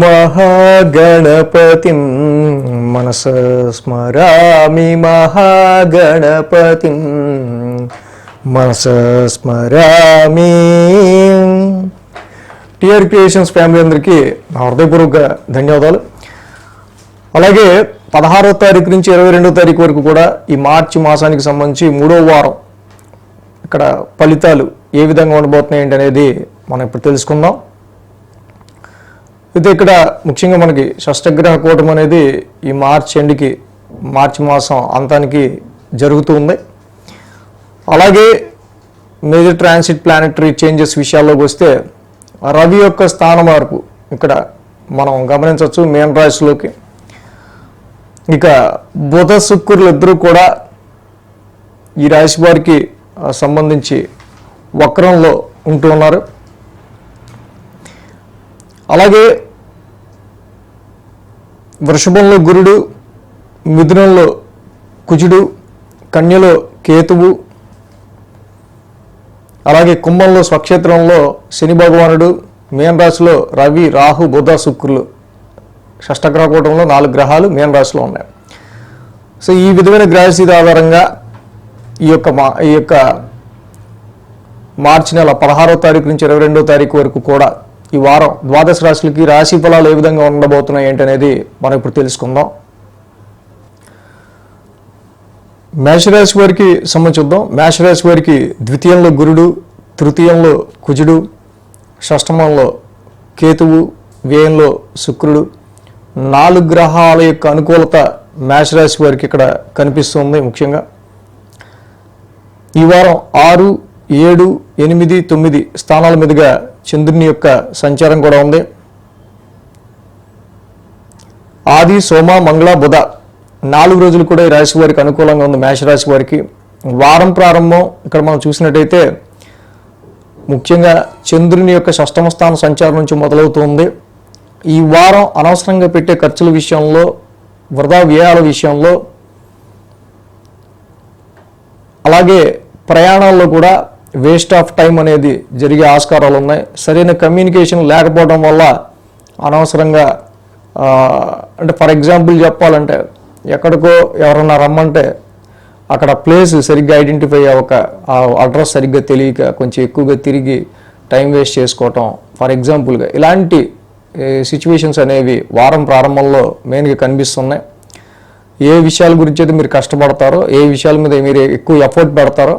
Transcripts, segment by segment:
మహాగణపతిం మనస స్మరామి మహాగణపతిం మనస స్మరామి. టిఆర్ క్రియేషన్స్ ఫ్యామిలీ అందరికీ నా హృదయపూర్వక ధన్యవాదాలు. అలాగే 16వ తారీఖు నుంచి 22వ తారీఖు వరకు కూడా ఈ మార్చి మాసానికి సంబంధించి 3వ వారం ఇక్కడ ఫలితాలు ఏ విధంగా ఉండబోతున్నాయి ఏంటి అనేది మనం ఇప్పుడు తెలుసుకుందాం. అయితే ఇక్కడ ముఖ్యంగా మనకి షష్టగ్రహ కూటమి అనేది ఈ మార్చి మాసం అంతానికి జరుగుతూ ఉంది. అలాగే మేజర్ ట్రాన్సిట్ ప్లానెటరీ చేంజెస్ విషయాల్లోకి వస్తే రవి యొక్క స్థాన మార్పు ఇక్కడ మనం గమనించవచ్చు మీన రాశిలోకి. ఇక బుధ శుక్రులు ఇద్దరూ కూడా ఈ రాశి వారికి సంబంధించి వక్రంలో ఉంటూ ఉన్నారు. అలాగే వృషభంలో గురుడు, మిథునంలో కుజుడు, కన్యలో కేతువు, అలాగే కుంభంలో స్వక్షేత్రంలో శని భగవానుడు, మీన రాశిలో రవి, రాహు, బుధ, శుక్రులు షష్టగ్రహ కూటంలో 4 గ్రహాలు మీన రాశిలో ఉన్నాయి. సో ఈ విధమైన గ్రహస్థితి ఆధారంగా ఈ యొక్క మార్చి నెల 16వ తారీఖు నుంచి 22వ తారీఖు వరకు కూడా ఈ వారం ద్వాదశ రాశులకి రాశి ఫలాలు ఏ విధంగా ఉండబోతున్నాయి ఏంటనేది మనం ఇప్పుడు తెలుసుకుందాం. మేషరాశి వారికి సంబంధించుద్దాం. మేషరాశి వారికి ద్వితీయంలో గురుడు, తృతీయంలో కుజుడు, షష్టమంలో కేతువు, వ్యయంలో శుక్రుడు, 4 గ్రహాల యొక్క అనుకూలత మేషరాశి వారికి ఇక్కడ కనిపిస్తుంది. ముఖ్యంగా ఈ వారం 6, 7, 8, 9 స్థానాల మీదుగా చంద్రుని యొక్క సంచారం కూడా ఉంది. ఆది, సోమ, మంగళ, బుధ 4 రోజులు కూడా ఈ రాశి వారికి అనుకూలంగా ఉంది. మేషరాశి వారికి వారం ప్రారంభం ఇక్కడ మనం చూసినట్టయితే ముఖ్యంగా చంద్రుని యొక్క షష్టమ స్థాన సంచారం నుంచి మొదలవుతుంది. ఈ వారం అనవసరంగా పెట్టే ఖర్చుల విషయంలో, వృధా వ్యయాల విషయంలో, అలాగే ప్రయాణాల్లో కూడా వేస్ట్ ఆఫ్ టైం అనేది జరిగే ఆస్కారాలు ఉన్నాయి. సరైన కమ్యూనికేషన్ లేకపోవడం వల్ల అనవసరంగా అంటే ఫర్ ఎగ్జాంపుల్ చెప్పాలంటే ఎక్కడికో ఎవరన్నా రమ్మంటే అక్కడ ప్లేస్ సరిగ్గా ఐడెంటిఫై అవ్వక, ఆ అడ్రస్ సరిగ్గా తెలియక కొంచెం ఎక్కువగా తిరిగి టైం వేస్ట్ చేసుకోవటం ఫర్ ఎగ్జాంపుల్గా ఇలాంటి సిచ్యువేషన్స్ అనేవి వారం ప్రారంభంలో మెయిన్గా కనిపిస్తున్నాయి. ఏ విషయాల గురించి అయితే మీరు కష్టపడతారో, ఏ విషయాల మీద మీరు ఎక్కువ ఎఫర్ట్ పెడతారో,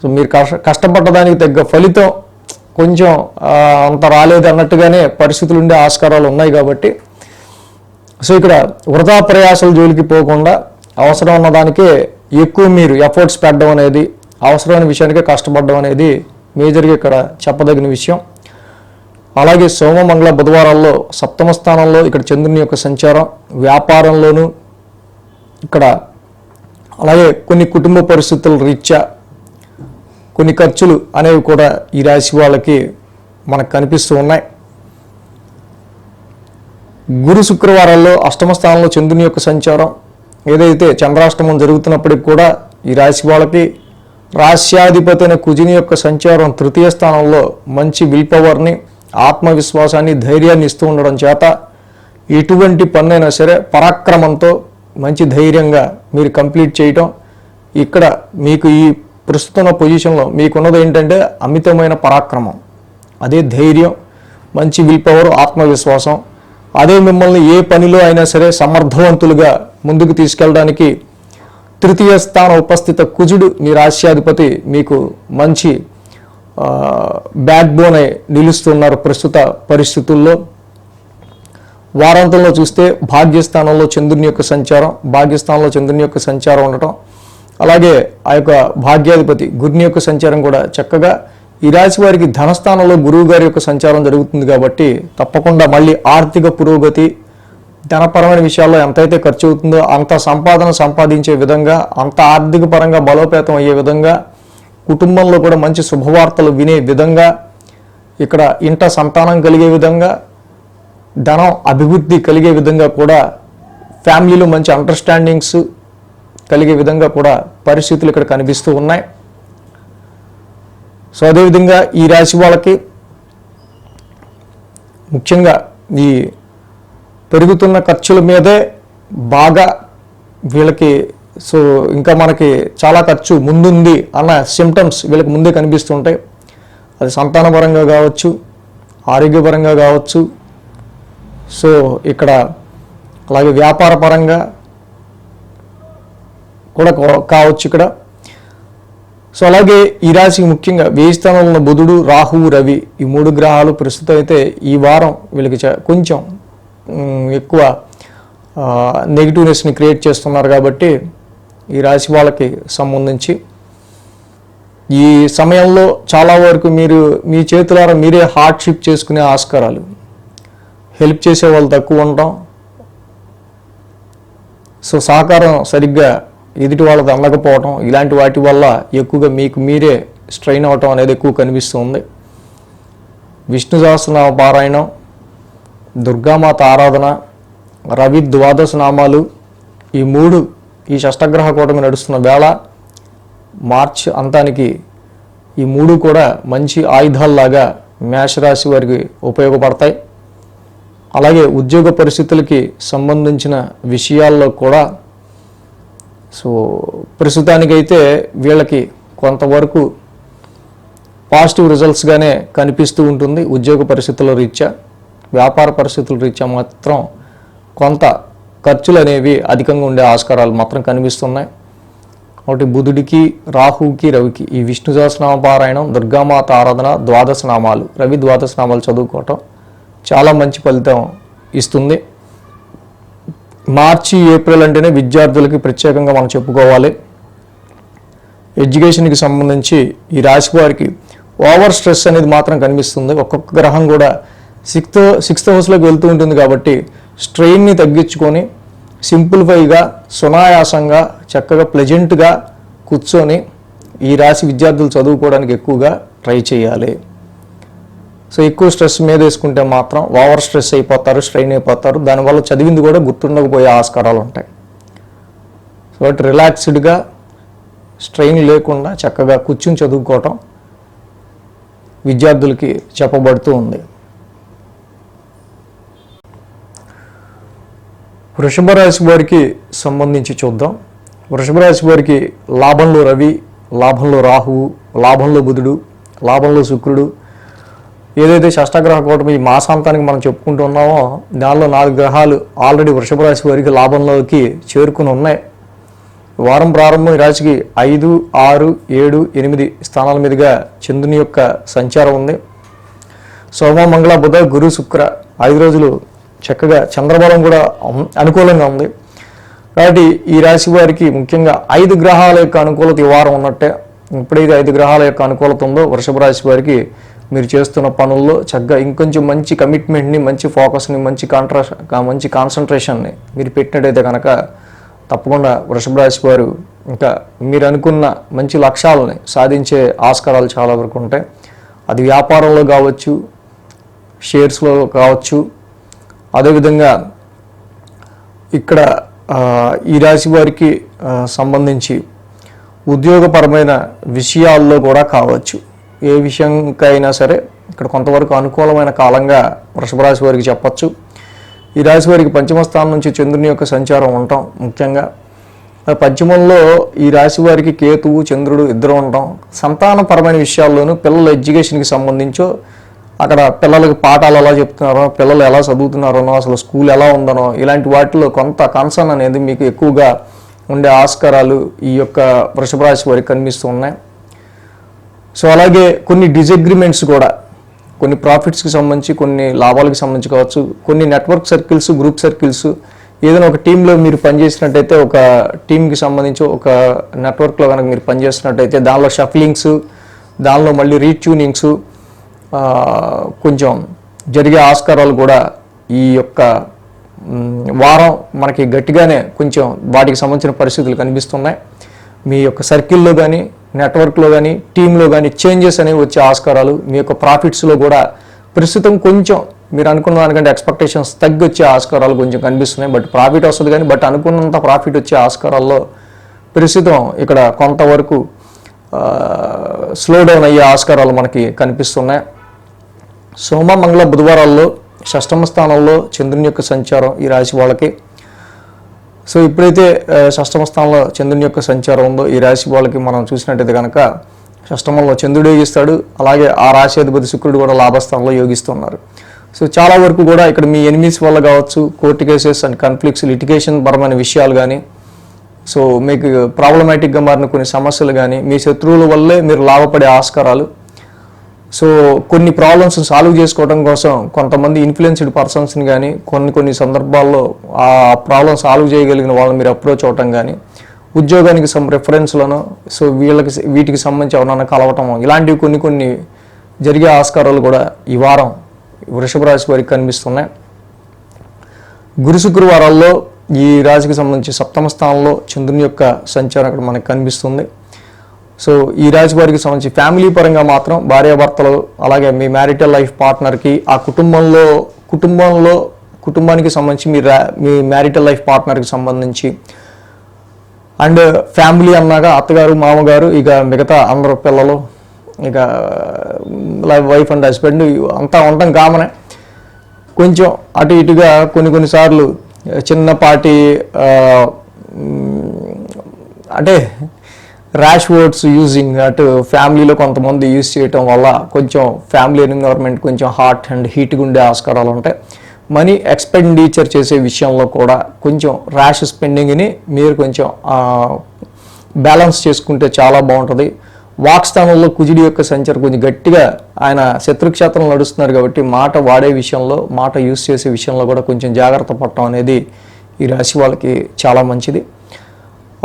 సో మీరు కష్టపడ్డదానికి తగ్గ ఫలితం కొంచెం అంత రాలేదు అన్నట్టుగానే పరిస్థితులు ఉండే ఆస్కారాలు ఉన్నాయి. కాబట్టి సో ఇక్కడ వృధా ప్రయాసాల జోలికి పోకుండా అవసరం ఉన్నదానికే ఎక్కువ మీరు ఎఫర్ట్స్ పెట్టడం అనేది, అవసరమైన విషయానికే కష్టపడడం అనేది మేజర్గా ఇక్కడ చెప్పదగిన విషయం. అలాగే సోమ, మంగళ, బుధవారాల్లో సప్తమ స్థానంలో ఇక్కడ చంద్రుని యొక్క సంచారం, వ్యాపారంలోనూ ఇక్కడ అలాగే కొన్ని కుటుంబ పరిస్థితుల రీత్యా కొన్ని ఖర్చులు అనేవి కూడా ఈ రాశి వాళ్ళకి మనకు కనిపిస్తూ ఉన్నాయి. గురు, శుక్రవారాల్లో అష్టమ స్థానంలో చంద్రుని యొక్క సంచారం, ఏదైతే చంద్రాష్టమం జరుగుతున్నప్పటికి కూడా ఈ రాశి వాళ్ళకి రాశ్యాధిపతి అయిన కుజుని యొక్క సంచారం తృతీయ స్థానంలో మంచి విల్ పవర్ని, ఆత్మవిశ్వాసాన్ని, ధైర్యాన్ని ఇస్తూ ఉండడం చేత ఎటువంటి పనైనా సరే పరాక్రమంతో మంచి ధైర్యంగా మీరు కంప్లీట్ చేయటం. ఇక్కడ మీకు ఈ ప్రస్తుతం పొజిషన్లో మీకున్నది ఏంటంటే అమితమైన పరాక్రమం, అదే ధైర్యం, మంచి విల్ పవర్, ఆత్మవిశ్వాసం. అదే మిమ్మల్ని ఏ పనిలో అయినా సరే సమర్థవంతులుగా ముందుకు తీసుకెళ్ళడానికి తృతీయ స్థాన ఉపస్థిత కుజుడు మీ రాశ్యాధిపతి మీకు మంచి బ్యాక్ బోన్ అయి నిలుస్తున్నారు ప్రస్తుత పరిస్థితుల్లో. వారాంతంలో చూస్తే భాగ్యస్థానంలో చంద్రుని యొక్క సంచారం ఉండటం, అలాగే ఆ యొక్క భాగ్యాధిపతి గురుని యొక్క సంచారం కూడా చక్కగా ఈ రాశి వారికి ధనస్థానంలో గురువు గారి యొక్క సంచారం జరుగుతుంది. కాబట్టి తప్పకుండా మళ్ళీ ఆర్థిక పురోగతి, ధనపరమైన విషయాల్లో ఎంతైతే ఖర్చు అవుతుందో అంత సంపాదన సంపాదించే విధంగా, అంత ఆర్థిక పరంగా బలోపేతం అయ్యే విధంగా, కుటుంబంలో కూడా మంచి శుభవార్తలు వినే విధంగా, ఇక్కడ ఇంట సంతానం కలిగే విధంగా, ధనం అభివృద్ధి కలిగే విధంగా కూడా, ఫ్యామిలీలో మంచి అండర్స్టాండింగ్స్ కలిగే విధంగా కూడా పరిస్థితులు ఇక్కడ కనిపిస్తూ ఉన్నాయి. సో అదేవిధంగా ఈ రాశి వాళ్ళకి ముఖ్యంగా ఈ పెరుగుతున్న ఖర్చుల మీదే బాగా వీళ్ళకి సో ఇంకా మనకి చాలా ఖర్చు ముందుంది అన్న సిమ్టమ్స్ వీళ్ళకి ముందే కనిపిస్తుంటాయి. అది సంతానపరంగా కావచ్చు, ఆరోగ్యపరంగా కావచ్చు, సో ఇక్కడ అలాగే వ్యాపార పరంగా కూడా కావచ్చు ఇక్కడ. సో అలాగే ఈ రాశికి ముఖ్యంగా 1000 స్థానంలో ఉన్న బుధుడు, రాహువు, రవి ఈ 3 గ్రహాలు ప్రస్తుతం అయితే ఈ వారం వీళ్ళకి కొంచెం ఎక్కువ నెగిటివ్నెస్ని క్రియేట్ చేస్తున్నారు. కాబట్టి ఈ రాశి వాళ్ళకి సంబంధించి ఈ సమయంలో చాలా వరకు మీరు మీ చేతులారా మీరే హార్డ్షిప్ చేసుకునే ఆస్కారాలు, హెల్ప్ చేసే వాళ్ళు తక్కువ ఉండటం, సో సహకారం సరిగ్గా ఎదుటి వాళ్ళది అందకపోవటం, ఇలాంటి వాటి వల్ల ఎక్కువగా మీకు మీరే స్ట్రెయిన్ అవటం అనేది ఎక్కువ కనిపిస్తుంది. విష్ణు సహస్రనామ పారాయణం, దుర్గామాత ఆరాధన, రవి 12 నామాలు ఈ 3 ఈ షష్టగ్రహ కూటమి నడుస్తున్న వేళ మార్చ్ అంతానికి ఈ 3 కూడా మంచి ఆయుధాల్లాగా మేషరాశి వారికి ఉపయోగపడతాయి. అలాగే ఉద్యోగ పరిస్థితులకి సంబంధించిన విషయాల్లో కూడా సో ప్రస్తుతానికైతే వీళ్ళకి కొంతవరకు పాజిటివ్ రిజల్ట్స్గానే కనిపిస్తూ ఉంటుంది. ఉద్యోగ పరిస్థితుల రీత్యా, వ్యాపార పరిస్థితుల రీత్యా మాత్రం కొంత ఖర్చులు అనేవి అధికంగా ఉండే ఆస్కారాలు మాత్రం కనిపిస్తున్నాయి. ఒకటి బుధుడికి, రాహువుకి, రవికి ఈ విష్ణు సహస్రనామ పారాయణం, దుర్గామాత ఆరాధన, 12 నామాలు, రవి 12 నామాలు చదువుకోవటం చాలా మంచి ఫలితం ఇస్తుంది. మార్చి, ఏప్రిల్ అంటేనే విద్యార్థులకి ప్రత్యేకంగా మనం చెప్పుకోవాలి. ఎడ్యుకేషన్కి సంబంధించి ఈ రాశి వారికి ఓవర్ స్ట్రెస్ అనేది మాత్రం కనిపిస్తుంది. ఒక్కొక్క గ్రహం కూడా సిక్స్త్ హౌస్లోకి వెళ్తూ ఉంటుంది. కాబట్టి స్ట్రెయిన్ని తగ్గించుకొని సింప్లిఫైగా, సునాయాసంగా, చక్కగా ప్లెజెంట్గా కూర్చొని ఈ రాశి విద్యార్థులు చదువుకోవడానికి ఎక్కువగా ట్రై చేయాలి. సో ఎక్కువ స్ట్రెస్ మీద వేసుకుంటే మాత్రం ఓవర్ స్ట్రెస్ అయిపోతారు, స్ట్రెయిన్ అయిపోతారు. దానివల్ల చదివింది కూడా గుర్తుండకపోయే ఆస్కారాలు ఉంటాయి. సో రిలాక్స్డ్గా, స్ట్రెయిన్ లేకుండా చక్కగా కూర్చుని చదువుకోవటం విద్యార్థులకి చెప్పబడుతూ ఉంది. వృషభ రాశి వారికి సంబంధించి చూద్దాం. వృషభ రాశి వారికి లాభంలో రవి, లాభంలో రాహువు, లాభంలో బుధుడు, లాభంలో శుక్రుడు, ఏదైతే షష్టగ్రహ కూటమి ఈ మాసాంతానికి మనం చెప్పుకుంటూ ఉన్నామో దానిలో 4 గ్రహాలు ఆల్రెడీ వృషభ రాశి వారికి లాభంలోకి చేరుకుని ఉన్నాయి. వారం ప్రారంభం ఈ రాశికి 5, 6, 7, 8 స్థానాల మీదుగా చంద్రుని యొక్క సంచారం ఉంది. సోమ, మంగళ, బుధ, గురు, శుక్ర 5 రోజులు చక్కగా చంద్రబలం కూడా అనుకూలంగా ఉంది. కాబట్టి ఈ రాశి వారికి ముఖ్యంగా 5 గ్రహాల యొక్క అనుకూలత ఈ వారం ఉన్నట్టే. ఎప్పుడైతే 5 గ్రహాల యొక్క అనుకూలత ఉందో వృషభ రాశి వారికి మీరు చేస్తున్న పనుల్లో చక్కగా ఇంకొంచెం మంచి కమిట్మెంట్ని, మంచి ఫోకస్ని, మంచి కాన్సన్ట్రేషన్ని మీరు పెట్టినట్టయితే కనుక తప్పకుండా వృషభ రాశి వారు ఇంకా మీరు అనుకున్న మంచి లక్ష్యాలని సాధించే ఆస్కారాలు చాలా వరకు ఉంటాయి. అది వ్యాపారంలో కావచ్చు, షేర్స్లో కావచ్చు. అదేవిధంగా ఇక్కడ ఈ రాశి వారికి సంబంధించి ఉద్యోగపరమైన విషయాల్లో కూడా కావచ్చు. ఏ విషయంకైనా సరే ఇక్కడ కొంతవరకు అనుకూలమైన కాలంగా వృషభ రాశి వారికి చెప్పచ్చు. ఈ రాశి వారికి 5వ స్థానం నుంచి చంద్రుని యొక్క సంచారం ఉండటం ముఖ్యంగా. 5మంలో ఈ రాశి వారికి కేతువు, చంద్రుడు ఇద్దరు ఉండటం సంతానపరమైన విషయాల్లోనూ, పిల్లల ఎడ్యుకేషన్కి సంబంధించో, అక్కడ పిల్లలకి పాఠాలు ఎలా చెప్తున్నారో, పిల్లలు ఎలా చదువుతున్నారో, అసలు స్కూల్ ఎలా ఉందనో ఇలాంటి వాటిలో కొంత కన్సర్న్ అనేది మీకు ఎక్కువగా ఉండే ఆస్కారాలు ఈ యొక్క వృషభ రాశి వారికి కనిపిస్తూ ఉన్నాయి. సో అలాగే కొన్ని డిజగ్రిమెంట్స్ కూడా, కొన్ని ప్రాఫిట్స్కి సంబంధించి, కొన్ని లాభాలకు సంబంధించి కావచ్చు, కొన్ని నెట్వర్క్ సర్కిల్స్, గ్రూప్ సర్కిల్స్, ఏదైనా ఒక టీంలో మీరు పనిచేసినట్టయితే, ఒక టీంకి సంబంధించి ఒక నెట్వర్క్లో కనుక మీరు పనిచేస్తున్నట్టయితే దానిలో షఫ్లింగ్స్, దానిలో మళ్ళీ రీట్యూనింగ్స్ కొంచెం జరిగే ఆస్కారాలు కూడా ఈ యొక్క వారం మనకి గట్టిగానే కొంచెం వాటికి సంబంధించిన పరిస్థితులు కనిపిస్తున్నాయి. మీ యొక్క సర్కిల్లో కానీ, నెట్వర్క్లో కానీ, టీంలో కానీ చేంజెస్ అనేవి వచ్చే ఆస్కారాలు, మీ యొక్క ప్రాఫిట్స్లో కూడా ప్రస్తుతం కొంచెం మీరు అనుకున్న దానికంటే ఎక్స్పెక్టేషన్స్ తగ్గి వచ్చే ఆస్కారాలు కొంచెం కనిపిస్తున్నాయి. బట్ ప్రాఫిట్ వస్తుంది కానీ, బట్ అనుకున్నంత ప్రాఫిట్ వచ్చే ఆస్కారాల్లో ప్రస్తుతం ఇక్కడ కొంతవరకు స్లో డౌన్ అయ్యే ఆస్కారాలు మనకి కనిపిస్తున్నాయి. సోమ, మంగళ, బుధవారాల్లో షష్టమ స్థానంలో చంద్రుని యొక్క సంచారం ఈ రాశి వాళ్ళకి. సో ఇప్పుడైతే షష్టమ స్థానంలో చంద్రుని యొక్క సంచారం ఉందో ఈ రాశి వాళ్ళకి మనం చూసినట్టయితే కనుక షష్టమంలో చంద్రుడు యోగిస్తాడు, అలాగే ఆ రాశి అధిపతి శుక్రుడు కూడా లాభస్థానంలో యోగిస్తున్నారు. సో చాలా వరకు కూడా ఇక్కడ మీ ఎనిమీస్ వల్ల కావచ్చు, court cases and conflicts, litigation పరమైన విషయాలు కానీ, సో మీకు ప్రాబ్లమాటిక్గా మారిన కొన్ని సమస్యలు కానీ, మీ శత్రువుల వల్లే మీరు లాభపడే ఆస్కారాలు. సో కొన్ని ప్రాబ్లమ్స్ సాల్వ్ చేసుకోవడం కోసం కొంతమంది ఇన్ఫ్లుయెన్స్డ్ పర్సన్స్ని కానీ, కొన్ని సందర్భాల్లో ఆ ప్రాబ్లమ్ సాల్వ్ చేయగలిగిన వాళ్ళని మీరు అప్రోచ్ అవటం కానీ, ఉద్యోగానికి రెఫరెన్స్లను, సో వీటికి సంబంధించి ఎవరన్నా కలవటం, ఇలాంటివి కొన్ని జరిగే ఆస్కారాలు కూడా ఈ వారం వృషభ రాశి వారికి కనిపిస్తున్నాయి. గురు శుక్రవారాల్లో ఈ రాశికి సంబంధించి సప్తమ స్థానంలో చంద్రుని యొక్క సంచారం అక్కడ మనకు కనిపిస్తుంది. సో ఈ రాశి వారికి సంబంధించి ఫ్యామిలీ పరంగా మాత్రం భార్యాభర్తలు, అలాగే మీ మ్యారిటల్ లైఫ్ పార్ట్నర్కి, ఆ కుటుంబానికి సంబంధించి మీ మ్యారిటల్ లైఫ్ పార్ట్నర్కి సంబంధించి, అండ్ ఫ్యామిలీ అన్నాక అత్తగారు, మామగారు, ఇక మిగతా అందరూ పిల్లలు, ఇక వైఫ్ అండ్ హస్బెండ్ అంతా ఉండటం కామనే. కొంచెం అటు ఇటుగా కొన్నిసార్లు చిన్నపాటి అంటే ర్యాష్ వర్డ్స్ యూజింగ్ అటు ఫ్యామిలీలో కొంతమంది యూజ్ చేయటం వల్ల కొంచెం ఫ్యామిలీ ఎన్విరాన్మెంట్ కొంచెం హాట్ అండ్ హీట్గా ఉండే ఆస్కారాలు ఉంటాయి. మనీ ఎక్స్పెండిచర్ చేసే విషయంలో కూడా కొంచెం ర్యాష్ స్పెండింగ్ని మీరు కొంచెం బ్యాలెన్స్ చేసుకుంటే చాలా బాగుంటుంది. వాక్స్థానంలో కుజుడి యొక్క సంచారం కొంచెం గట్టిగా, ఆయన శత్రుక్షేత్రం నడుస్తున్నారు కాబట్టి మాట వాడే విషయంలో, మాట యూజ్ చేసే విషయంలో కూడా కొంచెం జాగ్రత్త పడటం అనేది ఈ రాశి వాళ్ళకి చాలా మంచిది.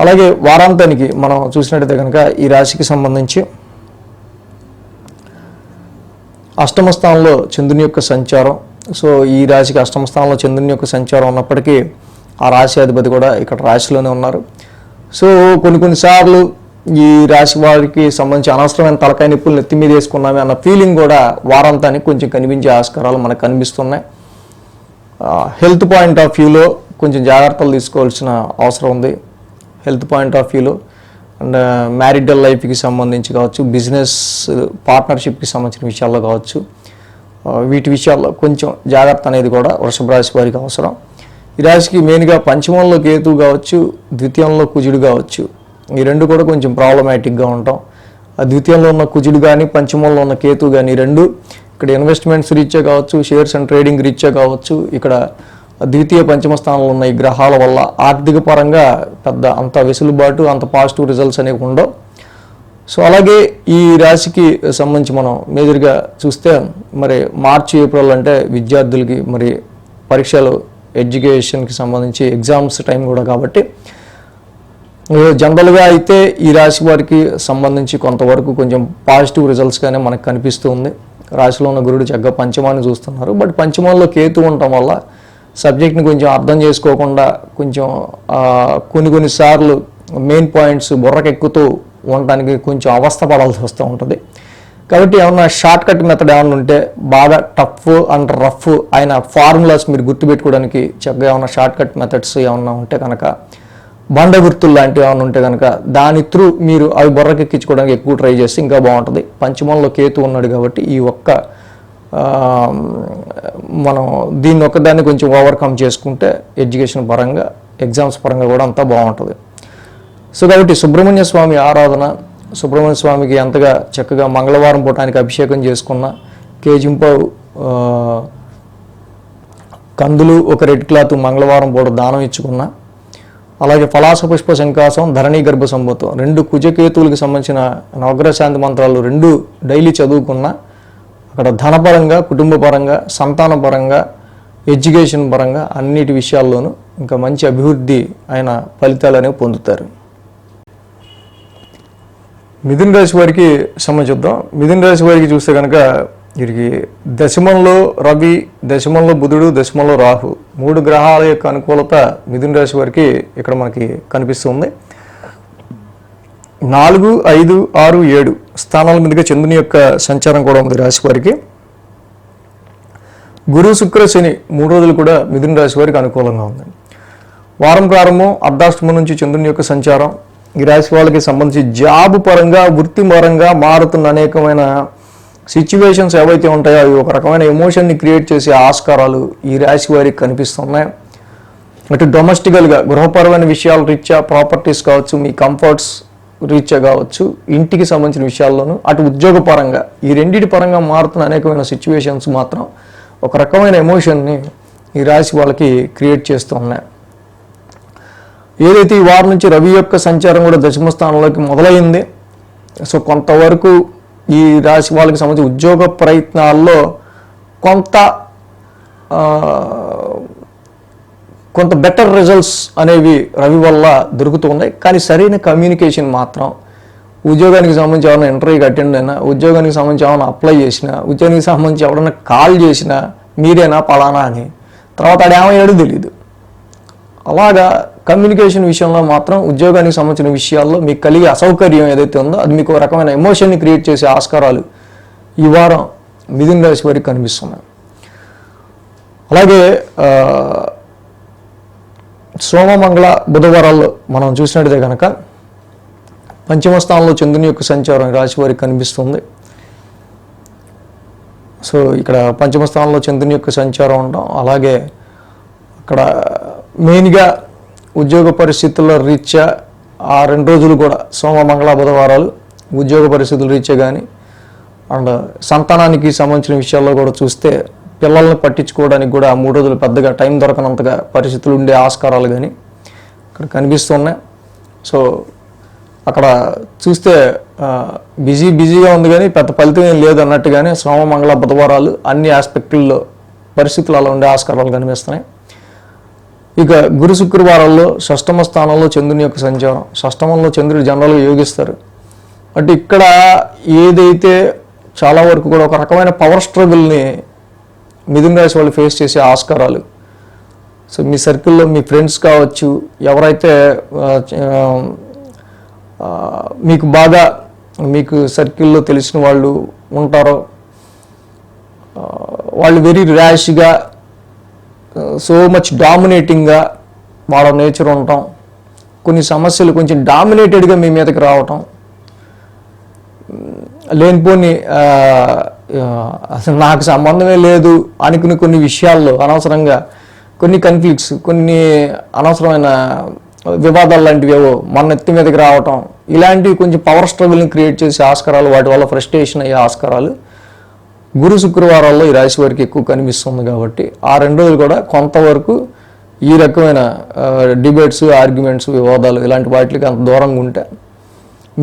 అలాగే వారాంతానికి మనం చూసినట్టయితే కనుక ఈ రాశికి సంబంధించి అష్టమ స్థానంలో చంద్రుని యొక్క సంచారం. సో ఈ రాశికి అష్టమ స్థానంలో చంద్రుని యొక్క సంచారం ఉన్నప్పటికీ ఆ రాశి అధిపతి కూడా ఇక్కడ రాశిలోనే ఉన్నారు. సో కొన్నిసార్లు ఈ రాశి వారికి సంబంధించి అనవసరమైన తలకాయ నిప్పులు నెత్తి మీద వేసుకున్నామే అన్న ఫీలింగ్ కూడా వారాంతానికి కొంచెం కనిపించే ఆస్కారాలు మనకు కనిపిస్తున్నాయి. హెల్త్ పాయింట్ ఆఫ్ వ్యూలో కొంచెం జాగ్రత్తలు తీసుకోవాల్సిన అవసరం ఉంది. హెల్త్ పాయింట్ ఆఫ్ వ్యూలో అండ్ మ్యారిటల్ లైఫ్కి సంబంధించి కావచ్చు, బిజినెస్ పార్ట్నర్షిప్కి సంబంధించిన విషయాల్లో కావచ్చు, వీటి విషయాల్లో కొంచెం జాగ్రత్త అనేది కూడా వృషభ రాశి వారికి అవసరం. ఈ రాశికి మెయిన్గా పంచమంలో కేతువు కావచ్చు, ద్వితీయంలో కుజుడు కావచ్చు, ఈ రెండు కూడా కొంచెం ప్రాబ్లమాటిక్గా ఉంటాం. ఆ ద్వితీయంలో ఉన్న కుజుడు కానీ, పంచమంలో ఉన్న కేతువు కానీ, రెండు ఇక్కడ ఇన్వెస్ట్మెంట్స్ రీత్యా కావచ్చు, షేర్స్ అండ్ ట్రేడింగ్ రీత్యా కావచ్చు, ఇక్కడ ద్వితీయ పంచమ స్థానంలో ఉన్న ఈ గ్రహాల వల్ల ఆర్థిక పరంగా పెద్ద అంత వెసులుబాటు, అంత పాజిటివ్ రిజల్ట్స్ అనేవి ఉండవు. సో అలాగే ఈ రాశికి సంబంధించి మనం మేజర్గా చూస్తే మరి మార్చి, ఏప్రిల్ అంటే విద్యార్థులకి మరి పరీక్షలు, ఎడ్యుకేషన్కి సంబంధించి ఎగ్జామ్స్ టైం కూడా కాబట్టి జనరల్గా అయితే ఈ రాశి వారికి సంబంధించి కొంతవరకు కొంచెం పాజిటివ్ రిజల్ట్స్గానే మనకు కనిపిస్తూ ఉంది. రాశిలో ఉన్న గురుడు చక్కగా పంచమాన్ని చూస్తున్నారు, బట్ పంచమంలో కేతు ఉండటం వల్ల సబ్జెక్ట్ని కొంచెం అర్థం చేసుకోకుండా కొంచెం కొన్నిసార్లు మెయిన్ పాయింట్స్ బుర్రకెక్కుతూ ఉండటానికి కొంచెం అవస్థ పడాల్సి వస్తూ ఉంటుంది. కాబట్టి ఏమన్నా షార్ట్ కట్ మెథడ్ ఏమన్నా ఉంటే, బాగా టఫ్ అండ్ రఫ్ అయిన ఫార్ములాస్ మీరు గుర్తుపెట్టుకోవడానికి చక్కగా ఏమన్నా షార్ట్ కట్ మెథడ్స్ ఏమన్నా ఉంటే కనుక, బండ గుర్తులు లాంటివి ఏమైనా ఉంటే కనుక దాని త్రూ మీరు అవి బుర్రకెక్కించుకోవడానికి ఎక్కువ ట్రై చేస్తే ఇంకా బాగుంటుంది. పంచమంలో కేతు ఉన్నాడు కాబట్టి ఈ ఒక్క మనం దీన్ని ఒక్కదాన్ని కొంచెం ఓవర్కమ్ చేసుకుంటే ఎడ్యుకేషన్ పరంగా, ఎగ్జామ్స్ పరంగా కూడా అంతా బాగుంటుంది. సో కాబట్టి సుబ్రహ్మణ్య స్వామి ఆరాధన, సుబ్రహ్మణ్య స్వామికి ఎంతగా చక్కగా మంగళవారం పూటానికి అభిషేకం చేసుకున్న, కేజింపావు కందులు, ఒక రెడ్ క్లాత్ మంగళవారం పూట దానం ఇచ్చుకున్న, అలాగే పలాస పుష్ప శంకాసం, ధరణి గర్భ సంభూతం, రెండు కుజకేతువులకు సంబంధించిన నవగ్రహ శాంతి మంత్రాలు రెండు డైలీ చదువుకున్న, అక్కడ ధనపరంగా, కుటుంబ పరంగా, సంతాన పరంగా, ఎడ్యుకేషన్ పరంగా అన్నిటి విషయాల్లోనూ ఇంకా మంచి అభివృద్ధి అయిన ఫలితాలు అనేవి పొందుతారు. మిథున రాశి వారికి సంబంధిద్దాం. మిథున రాశి వారికి చూస్తే కనుక వీరికి దశమంలో రవి, దశమంలో బుధుడు, దశమంలో రాహు, మూడు గ్రహాల యొక్క అనుకూలత మిథున రాశి వారికి ఇక్కడ మనకి కనిపిస్తుంది. 4, 5, 6, 7 స్థానాల మీదుగా చంద్రుని యొక్క సంచారం కూడా ఉంది రాశి వారికి. గురు, శుక్ర, శని 3 రోజులు కూడా మిథున రాశి వారికి అనుకూలంగా ఉంది. వారం ప్రారంభం అర్ధాష్టమం నుంచి చంద్రుని యొక్క సంచారం ఈ రాశి వాళ్ళకి సంబంధించి జాబ్ పరంగా, వృత్తి పరంగా మారుతున్న అనేకమైన సిచ్యువేషన్స్ ఏవైతే ఉంటాయో అవి ఒక రకమైన ఎమోషన్ని క్రియేట్ చేసే ఆస్కారాలు ఈ రాశి వారికి కనిపిస్తున్నాయి. అటు డొమెస్టికల్గా గృహపరమైన విషయాల రీత్యా, ప్రాపర్టీస్ కావచ్చు, మీ కంఫర్ట్స్ రీత్యా కావచ్చు, ఇంటికి సంబంధించిన విషయాల్లోనూ, అటు ఉద్యోగపరంగా ఈ రెండింటి పరంగా మారుతున్న అనేకమైన సిచ్యువేషన్స్ మాత్రం ఒక రకమైన ఎమోషన్ని ఈ రాశి వాళ్ళకి క్రియేట్ చేస్తూ ఉన్నాయి. ఏదైతే ఈ వారం నుంచి రవి యొక్క సంచారం కూడా దశమ స్థానంలోకి మొదలైంది. సో కొంతవరకు ఈ రాశి వాళ్ళకి సంబంధించి ఉద్యోగ ప్రయత్నాల్లో కొంత బెటర్ రిజల్ట్స్ అనేవి రవి వల్ల దొరుకుతున్నాయి. కానీ సరైన కమ్యూనికేషన్ మాత్రం ఉద్యోగానికి సంబంధించి ఎవరైనా ఇంటర్వ్యూకి అటెండ్ అయినా, ఉద్యోగానికి సంబంధించి ఎవరైనా అప్లై చేసినా, ఉద్యోగానికి సంబంధించి ఎవరైనా కాల్ చేసినా మీరేనా పలానా అని, తర్వాత ఆడు ఏమయ్యాడో తెలియదు. అలాగా కమ్యూనికేషన్ విషయంలో మాత్రం ఉద్యోగానికి సంబంధించిన విషయాల్లో మీకు కలిగే అసౌకర్యం ఏదైతే ఉందో అది మీకు ఒక రకమైన ఎమోషన్ని క్రియేట్ చేసే ఆస్కారాలు ఈ వారం మిథున రాశి వారికి కనిపిస్తున్నాయి. అలాగే సోమ మంగళ బుధవారాల్లో మనం చూసినట్టయితే కనుక పంచమ స్థానంలో చంద్రుని యొక్క సంచారం రాశి వారికి కనిపిస్తుంది. సో ఇక్కడ పంచమ స్థానంలో చంద్రుని యొక్క సంచారం ఉండడం, అలాగే అక్కడ మెయిన్గా ఉద్యోగ పరిస్థితుల రీత్యా ఆ 2 రోజులు కూడా సోమ మంగళ బుధవారాలు ఉద్యోగ పరిస్థితుల రీత్యా కానీ అండ్ సంతానానికి సంబంధించిన విషయాల్లో కూడా చూస్తే పిల్లల్ని పట్టించుకోవడానికి కూడా ఆ 3 రోజులు పెద్దగా టైం దొరకనంతగా పరిస్థితులు ఉండే ఆస్కారాలు కానీ ఇక్కడ కనిపిస్తున్నాయి. సో అక్కడ చూస్తే బిజీగా ఉంది కానీ పెద్ద ఫలితం ఏం లేదు అన్నట్టుగానే సోమ మంగళ బుధవారాలు అన్ని ఆస్పెక్టుల్లో పరిస్థితులు అలా ఉండే ఆస్కారాలు కనిపిస్తున్నాయి. ఇక గురు శుక్రవారాల్లో షష్టమ స్థానంలో చంద్రుని యొక్క సంచారం, షష్టమంలో చంద్రుడు జనరల్గా యోగిస్తారు. బట్ ఇక్కడ ఏదైతే చాలా వరకు కూడా ఒక రకమైన పవర్ స్ట్రగుల్ని మిథున రాశి వాళ్ళు ఫేస్ చేసే ఆస్కారాలు. సో మీ సర్కిల్లో మీ ఫ్రెండ్స్ కావచ్చు, ఎవరైతే మీకు బాగా మీకు సర్కిల్లో తెలిసిన వాళ్ళు ఉంటారో వాళ్ళు వెరీ ర్యాష్గా, సో మచ్ డామినేటింగ్గా వాళ్ళ నేచర్ ఉండటం, కొన్ని సమస్యలు కొంచెం డామినేటెడ్గా మీ మీదకి రావటం, లేనిపోని అసలు నాకు సంబంధమే లేదు అనుకుని కొన్ని విషయాల్లో అనవసరంగా కొన్ని కన్ఫ్లిక్ట్స్, కొన్ని అనవసరమైన వివాదాలు లాంటివి ఏవో మన ఎత్తి మీదకి రావటం, ఇలాంటివి కొంచెం పవర్ స్ట్రగుల్ని క్రియేట్ చేసే ఆస్కారాలు, వాటి వల్ల ఫ్రస్ట్రేషన్ అయ్యే ఆస్కారాలు గురు శుక్రవారాల్లో ఈ రాశి వారికి ఎక్కువ కనిపిస్తుంది. కాబట్టి ఆ 2 రోజులు కూడా కొంతవరకు ఈ రకమైన డిబేట్స్, ఆర్గ్యుమెంట్స్, వివాదాలు ఇలాంటి వాటికి అంత దూరంగా ఉంటే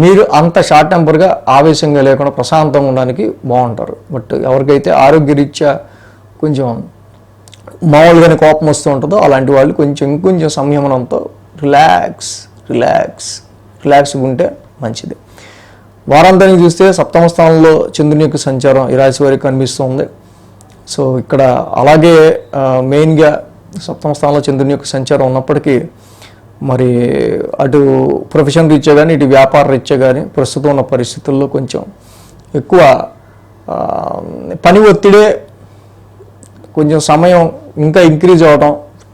మీరు అంత షార్ట్ టెంపర్గా ఆవేశంగా లేకుండా ప్రశాంతంగా ఉండడానికి బాగుంటారు. బట్ ఎవరికైతే ఆరోగ్యరీత్యా కొంచెం మామూలుగానే కోపం వస్తూ ఉంటుందో అలాంటి వాళ్ళు ఇంకొంచెం సంయమనంతో రిలాక్స్గా ఉంటే మంచిది. వారాంతానికి చూస్తే సప్తమ స్థానంలో చంద్రుని యొక్క సంచారం ఈ రాశి వారికి కనిపిస్తుంది. సో ఇక్కడ అలాగే మెయిన్గా సప్తమ స్థానంలో చంద్రుని యొక్క సంచారం ఉన్నప్పటికీ మరి అటు ప్రొఫెషన్ రీత్యా కానీ ఇటు వ్యాపార రీత్యా కానీ ప్రస్తుతం ఉన్న పరిస్థితుల్లో కొంచెం ఎక్కువ పని ఒత్తిడే, కొంచెం సమయం ఇంకా ఇంక్రీజ్ అవ్వడం,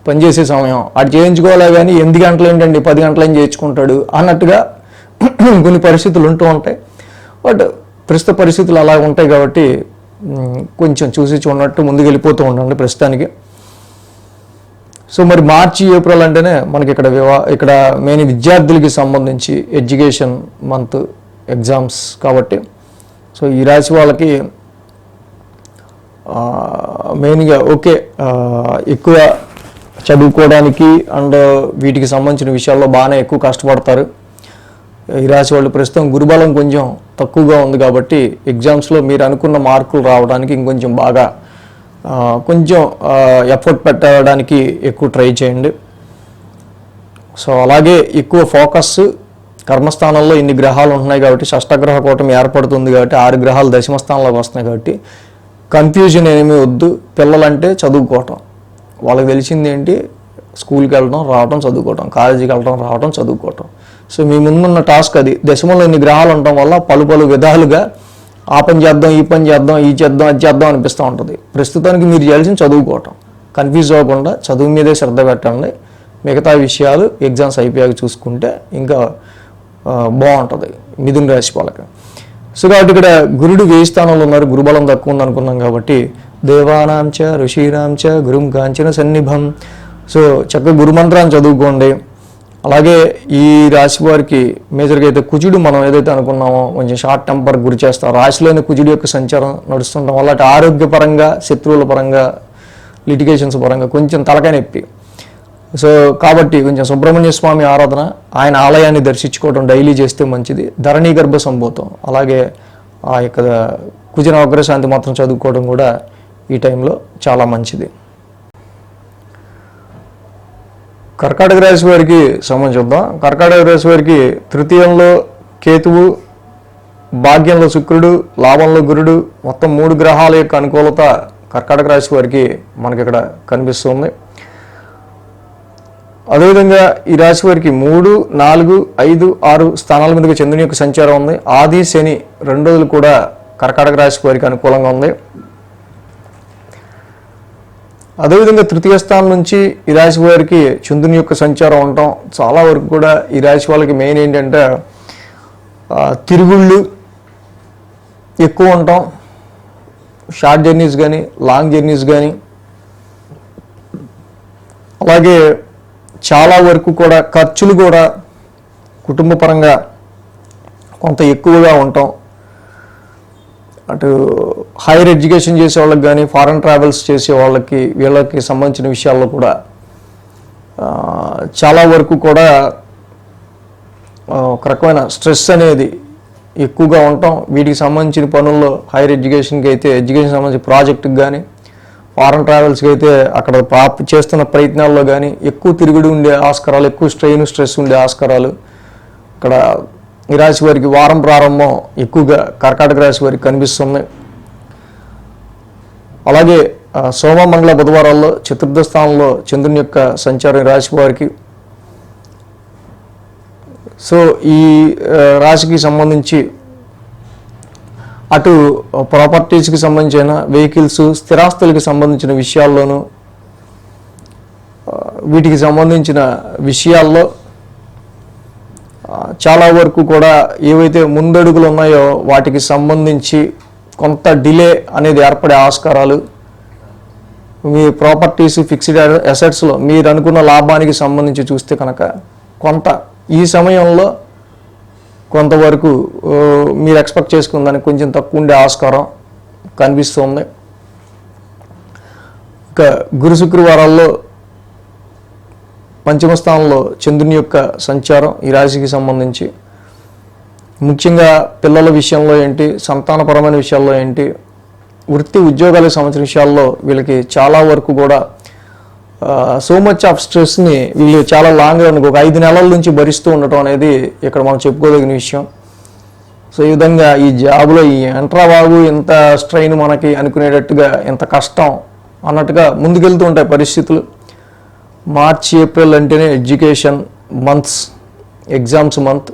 పనిచేసే సమయం అటు చేయించుకోవాలి కానీ 8 గంటలు ఏంటండి 10 గంటలు చేయించుకుంటాడు అన్నట్టుగా కొన్ని పరిస్థితులు ఉంటూ ఉంటాయి. బట్ ప్రస్తుత పరిస్థితులు అలా ఉంటాయి కాబట్టి కొంచెం చూసి చూడనట్టు ముందుకు వెళ్ళిపోతూ ఉండండి ప్రస్తుతానికి. సో మరి మార్చి, ఏప్రిల్ అంటేనే మనకి ఇక్కడ మెయిన్ విద్యార్థులకి సంబంధించి ఎడ్యుకేషన్ మంత్, ఎగ్జామ్స్ కాబట్టి సో ఈ రాశి వాళ్ళకి మెయిన్గా ఎక్కువ చదువుకోవడానికి అండ్ వీటికి సంబంధించిన విషయాల్లో బాగానే ఎక్కువ కష్టపడతారు. ఈ రాశి వాళ్ళు ప్రస్తుతం గురుబలం కొంచెం తక్కువగా ఉంది కాబట్టి ఎగ్జామ్స్లో మీరు అనుకున్న మార్కులు రావడానికి ఇంకొంచెం బాగా కొంచెం ఎఫర్ట్ పెట్టడానికి ఎక్కువ ట్రై చేయండి. సో అలాగే ఎక్కువ ఫోకస్ కర్మస్థానంలో ఇన్ని గ్రహాలు ఉంటున్నాయి కాబట్టి షష్టగ్రహ కూటమి ఏర్పడుతుంది కాబట్టి 6 గ్రహాలు దశమ స్థానంలోకి వస్తున్నాయి కాబట్టి కన్ఫ్యూజన్ ఏమీ వద్దు. పిల్లలంటే చదువుకోవటం, వాళ్ళకి తెలిసింది ఏంటి, స్కూల్కి వెళ్ళడం రావడం చదువుకోవటం, కాలేజీకి వెళ్ళడం రావడం చదువుకోవటం. సో మీ ముందున్న టాస్క్ అది. దశమంలో ఇన్ని గ్రహాలు ఉండటం వల్ల పలు విధాలుగా ఆ పని చేద్దాం, ఈ పని చేద్దాం, ఈ చేద్దాం, అది చేద్దాం అనిపిస్తూ ఉంటుంది. ప్రస్తుతానికి మీరు చేయాల్సింది చదువుకోవటం. కన్ఫ్యూజ్ అవ్వకుండా చదువు మీదే శ్రద్ధ పెట్టండి. మిగతా విషయాలు ఎగ్జామ్స్ అయిపోయాక చూసుకుంటే ఇంకా బాగుంటుంది మిథున రాశి వాళ్ళకి. సో కాబట్టి ఇక్కడ గురుడు 1000 స్థానంలో ఉన్నారు, గురుబలం తక్కువ ఉంది అనుకున్నాం కాబట్టి దేవానాంచ ఋషీనాంచ గురుం కాంచన సన్నిభం. సో చక్కగా గురుమంత్రాన్ని చదువుకోండి. అలాగే ఈ రాశి వారికి మేజర్గా అయితే కుజుడు మనం ఏదైతే అనుకున్నామో కొంచెం షార్ట్ టెంపర్ గురి చేస్తాం. రాశిలోని కుజుడు యొక్క సంచారం నడుస్తుండడం వల్ల అటు ఆరోగ్యపరంగా, శత్రువుల పరంగా, లిటిగేషన్స్ పరంగా కొంచెం తలకాయ నొప్పి. సో కాబట్టి కొంచెం సుబ్రహ్మణ్య స్వామి ఆరాధన, ఆయన ఆలయాన్ని దర్శించుకోవడం డైలీ చేస్తే మంచిది. ధరణీ గర్భ సంభూతం, అలాగే ఆ యొక్క కుజ నవగ్రహశాంతి మాత్రం చదువుకోవడం కూడా ఈ టైంలో చాలా మంచిది. కర్కాటక రాశి వారికి సంబంధించి చూద్దాం. కర్కాటక రాశి వారికి తృతీయంలో కేతువు, భాగ్యంలో శుక్రుడు, లాభంలో గురుడు, మొత్తం 3 గ్రహాల యొక్క అనుకూలత కర్కాటక రాశి వారికి మనకి ఇక్కడ కనిపిస్తుంది. అదేవిధంగా ఈ రాశి వారికి 3, 4, 5, 6 స్థానాల మీదుగా చంద్రుని యొక్క సంచారం ఉంది. ఆది శని 2 రోజులు కూడా కర్కాటక రాశి వారికి అనుకూలంగా ఉంది. అదేవిధంగా తృతీయ స్థానం నుంచి ఈ రాశి వారికి చంద్రుని యొక్క సంచారం ఉండటం చాలా వరకు కూడా ఈ రాశి వాళ్ళకి మెయిన్ ఏంటంటే తిరుగుళ్ళు ఎక్కువ ఉండటం, షార్ట్ జర్నీస్ కానీ లాంగ్ జర్నీస్ కానీ, అలాగే చాలా వరకు కూడా ఖర్చులు కూడా కుటుంబ పరంగా కొంత ఎక్కువగా ఉండటం, అటు హైయర్ ఎడ్యుకేషన్ చేసే వాళ్ళకి కానీ ఫారెన్ ట్రావెల్స్ చేసే వాళ్ళకి వీళ్ళకి సంబంధించిన విషయాల్లో కూడా చాలా వరకు కూడా ఒక రకమైన స్ట్రెస్ అనేది ఎక్కువగా ఉండటం. వీటికి సంబంధించిన పనుల్లో హైయర్ ఎడ్యుకేషన్కి అయితే ఎడ్యుకేషన్ సంబంధించిన ప్రాజెక్టుకి కానీ, ఫారెన్ ట్రావెల్స్కి అయితే అక్కడ చేస్తున్న ప్రయత్నాల్లో కానీ ఎక్కువ తిరుగుడు ఉండే ఆస్కారాలు, ఎక్కువ స్ట్రెస్ ఉండే ఆస్కారాలు ఇక్కడ ఈ రాశి వారికి వారం ప్రారంభం ఎక్కువగా కర్కాటక రాశి వారికి కనిపిస్తుంది. అలాగే సోమ, మంగళ, బుధవారాల్లో చతుర్థ స్థానంలో చంద్రుని యొక్క సంచారం ఈ రాశి వారికి. సో ఈ రాశికి సంబంధించి అటు ప్రాపర్టీస్కి సంబంధించిన వెహికల్స్, స్థిరాస్తులకి సంబంధించిన విషయాల్లోనూ వీటికి సంబంధించిన విషయాల్లో చాలా వరకు కూడా ఏవైతే ముందడుగులు ఉన్నాయో వాటికి సంబంధించి కొంత డిలే అనేది ఏర్పడే ఆస్కారాలు, మీ ప్రాపర్టీస్, ఫిక్స్డ్ అసెట్స్లో మీరు అనుకున్న లాభానికి సంబంధించి చూస్తే కనుక కొంత ఈ సమయంలో కొంతవరకు మీరు ఎక్స్పెక్ట్ చేసుకున్న దానికి కొంచెం తక్కువ ఉండే ఆస్కారం కనిపిస్తుంది. ఇక గురు శుక్రవారాల్లో పంచమ స్థానంలో చంద్రుని యొక్క సంచారం ఈ రాశికి సంబంధించి ముఖ్యంగా పిల్లల విషయంలో ఏంటి, సంతానపరమైన విషయాల్లో ఏంటి, వృత్తి ఉద్యోగాలకు సంబంధించిన విషయాల్లో వీళ్ళకి చాలా వరకు కూడా సో మచ్ ఆఫ్ స్ట్రెస్ని వీళ్ళు చాలా లాంగ్ రన్ ఒక 5 నెలల నుంచి భరిస్తూ ఉండటం అనేది ఇక్కడ మనం చెప్పుకోదగిన విషయం. సో ఈ విధంగా ఈ జాబ్లో ఈ ఎంట్రా బాబు ఎంత స్ట్రెయిన్ మనకి అనుకునేటట్టుగా ఎంత కష్టం అన్నట్టుగా ముందుకెళ్తూ ఉంటాయి పరిస్థితులు. మార్చి, ఏప్రిల్ అంటేనే ఎడ్యుకేషన్ మంత్స్, ఎగ్జామ్స్ మంత్.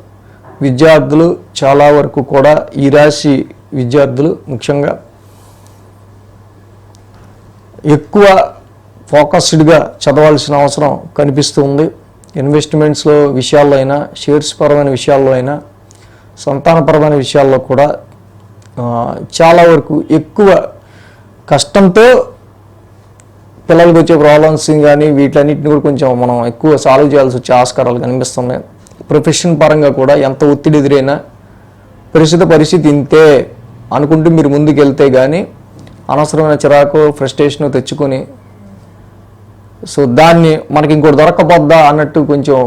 విద్యార్థులు చాలా వరకు కూడా ఈ రాశి విద్యార్థులు ముఖ్యంగా ఎక్కువ ఫోకస్డ్గా చదవాల్సిన అవసరం కనిపిస్తుంది. ఇన్వెస్ట్మెంట్స్లో విషయాల్లో అయినా, షేర్స్ పరమైన విషయాల్లో అయినా, సంతానపరమైన విషయాల్లో కూడా చాలా వరకు ఎక్కువ కష్టంతో పిల్లలకు వచ్చే ప్రాబ్లమ్స్ కానీ వీటన్నిటిని కూడా కొంచెం మనం ఎక్కువ సాల్వ్ చేయాల్సి వచ్చే ఆస్కారాలు కనిపిస్తున్నాయి. ప్రొఫెషన్ పరంగా కూడా ఎంత ఒత్తిడి ఎదురైనా పరిస్థితి ఇంతే అనుకుంటూ మీరు ముందుకు వెళ్తే కానీ అనవసరమైన చిరాకు, ఫ్రస్ట్రేషన్ తెచ్చుకొని సో దాన్ని మనకి ఇంకోటి దొరకపోద్దా అన్నట్టు కొంచెం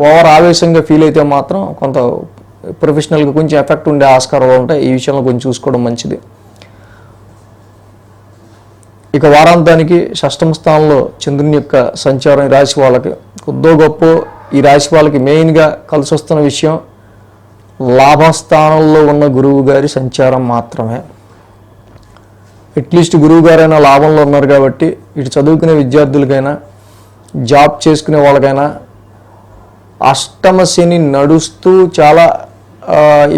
ఓవర్ ఆవేశంగా ఫీల్ అయితే మాత్రం కొంత ప్రొఫెషనల్గా కొంచెం ఎఫెక్ట్ ఉండే ఆస్కారాలు ఉంటాయి. ఈ విషయంలో కొంచెం చూసుకోవడం మంచిది. ఇక వారాంతానికి షష్టమ స్థానంలో చంద్రుని యొక్క సంచారం ఈ రాశి వాళ్ళకి కొద్దో గొప్ప ఈ రాశి వాళ్ళకి మెయిన్గా కలిసి వస్తున్న విషయం లాభస్థానంలో ఉన్న గురువు గారి సంచారం మాత్రమే. అట్లీస్ట్ గురువు గారైనా లాభంలో ఉన్నారు కాబట్టి ఇటు చదువుకునే విద్యార్థులకైనా, జాబ్ చేసుకునే వాళ్ళకైనా అష్టమ శని నడుస్తూ చాలా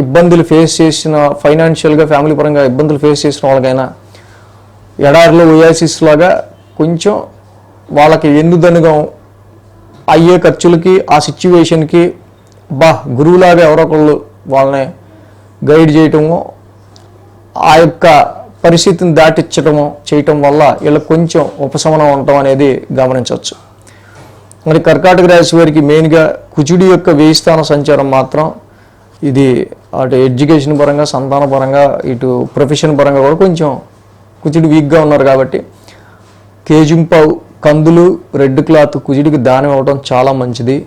ఇబ్బందులు ఫేస్ చేసిన, ఫైనాన్షియల్గా ఫ్యామిలీ పరంగా ఇబ్బందులు ఫేస్ చేసిన వాళ్ళకైనా ఎడారిలో ఓయాసిస్ లాగా కొంచెం వాళ్ళకి ఎన్నుదనుగం అయ్యే ఖర్చులకి, ఆ సిచ్యువేషన్కి గురువులాగా ఎవరో ఒకళ్ళు వాళ్ళని గైడ్ చేయటము, ఆ యొక్క పరిస్థితిని దాటించడము చేయటం వల్ల వీళ్ళకి కొంచెం ఉపశమనం ఉండటం అనేది గమనించవచ్చు. మరి కర్కాటక రాశి వారికి మెయిన్గా కుజుడి యొక్క 1000 స్థాన సంచారం మాత్రం ఇది అటు ఎడ్యుకేషన్ పరంగా, సంతాన పరంగా, ఇటు ప్రొఫెషన్ పరంగా కూడా కొంచెం కుజుడు వీక్గా ఉన్నారు కాబట్టి కేజింపావు కందులు, రెడ్ క్లాత్ కుజుడికి దానం ఇవ్వడం చాలా మంచిది.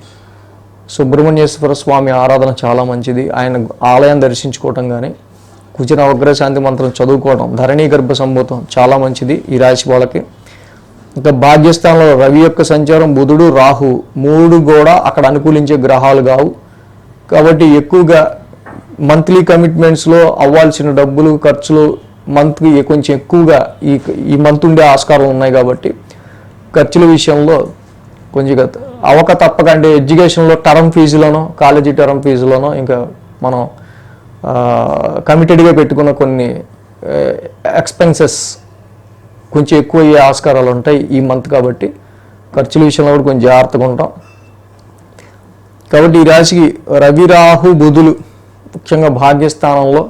సుబ్రహ్మణ్యేశ్వర స్వామి ఆరాధన చాలా మంచిది. ఆయన ఆలయం దర్శించుకోవటం కానీ, కుజ నవగ్రహ శాంతి మంత్రం చదువుకోవడం, ధరణీ గర్భ సంభూతం చాలా మంచిది ఈ రాశి వాళ్ళకి. ఇంకా భాగ్యస్థానంలో రవి యొక్క సంచారం, బుధుడు, రాహు 3 కూడా అక్కడ అనుకూలించే గ్రహాలు కావు కాబట్టి ఎక్కువగా మంత్లీ కమిట్మెంట్స్లో అవ్వాల్సిన డబ్బులు ఖర్చులు మంత్కి కొంచెం ఎక్కువగా ఈ మంత్ ఉండే ఆస్కారం ఉన్నాయి కాబట్టి ఖర్చుల విషయంలో కొంచెం అవకతప్పక, అంటే ఎడ్యుకేషన్లో టర్మ్ ఫీజులోనో, కాలేజీ టర్మ్ ఫీజులోనో, ఇంకా మనం కమిటెడ్గా పెట్టుకున్న కొన్ని ఎక్స్పెన్సెస్ కొంచెం ఎక్కువ అయ్యే ఆస్కారాలు ఉంటాయి ఈ మంత్ కాబట్టి ఖర్చుల విషయంలో కూడా కొంచెం జాగ్రత్తగా ఉంటాం. కాబట్టి ఈ రాశికి రవి, రాహు, బుధులు ముఖ్యంగా భాగ్యస్థానంలో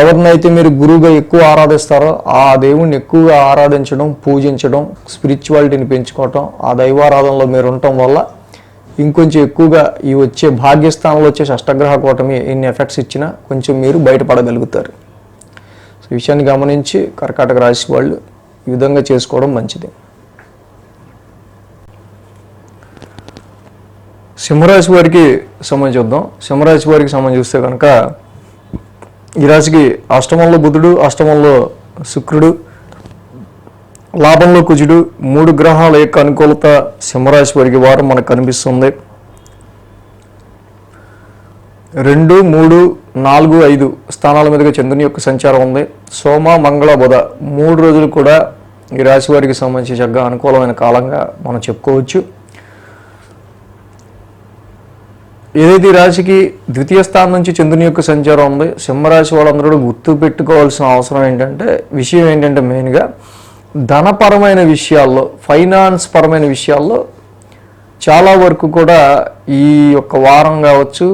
ఎవరినైతే మీరు గురువుగా ఎక్కువ ఆరాధిస్తారో ఆ దేవుణ్ణి ఎక్కువగా ఆరాధించడం, పూజించడం, స్పిరిచువాలిటీని పెంచుకోవటం, ఆ దైవారాధనలో మీరు ఉండటం వల్ల ఇంకొంచెం ఎక్కువగా ఈ వచ్చే భాగ్యస్థానంలో వచ్చే అష్టగ్రహ కూటమి ఎన్ని ఎఫెక్ట్స్ ఇచ్చినా కొంచెం మీరు బయటపడగలుగుతారు. ఈ విషయాన్ని గమనించి కర్కాటక రాశి వాళ్ళు ఈ విధంగా చేసుకోవడం మంచిది. సింహరాశి వారికి సంబంధించి చూద్దాం. సింహరాశి వారికి సంబంధించి చూస్తే కనుక ఈ రాశికి అష్టమంలో బుధుడు, అష్టమంలో శుక్రుడు, లాభంలో కుజుడు, 3 గ్రహాల యొక్క అనుకూలత సింహరాశి వారికి వారం మనకు కనిపిస్తుంది. 2, 3, 4, 5 స్థానాల మీదుగా చంద్రుని యొక్క సంచారం ఉంది. సోమ, మంగళ, బుధ 3 రోజులు కూడా ఈ రాశి వారికి సంబంధించి చక్కగా అనుకూలమైన కాలంగా మనం చెప్పుకోవచ్చు. ఏదైతే ఈ రాశికి 2వ స్థానం నుంచి చంద్రుని యొక్క సంచారం ఉంది, సింహరాశి వాళ్ళందరూ గుర్తు పెట్టుకోవాల్సిన అవసరం విషయం ఏంటంటే మెయిన్గా ధనపరమైన విషయాల్లో, ఫైనాన్స్ పరమైన విషయాల్లో చాలా వరకు కూడా ఈ యొక్క వారం కావచ్చు,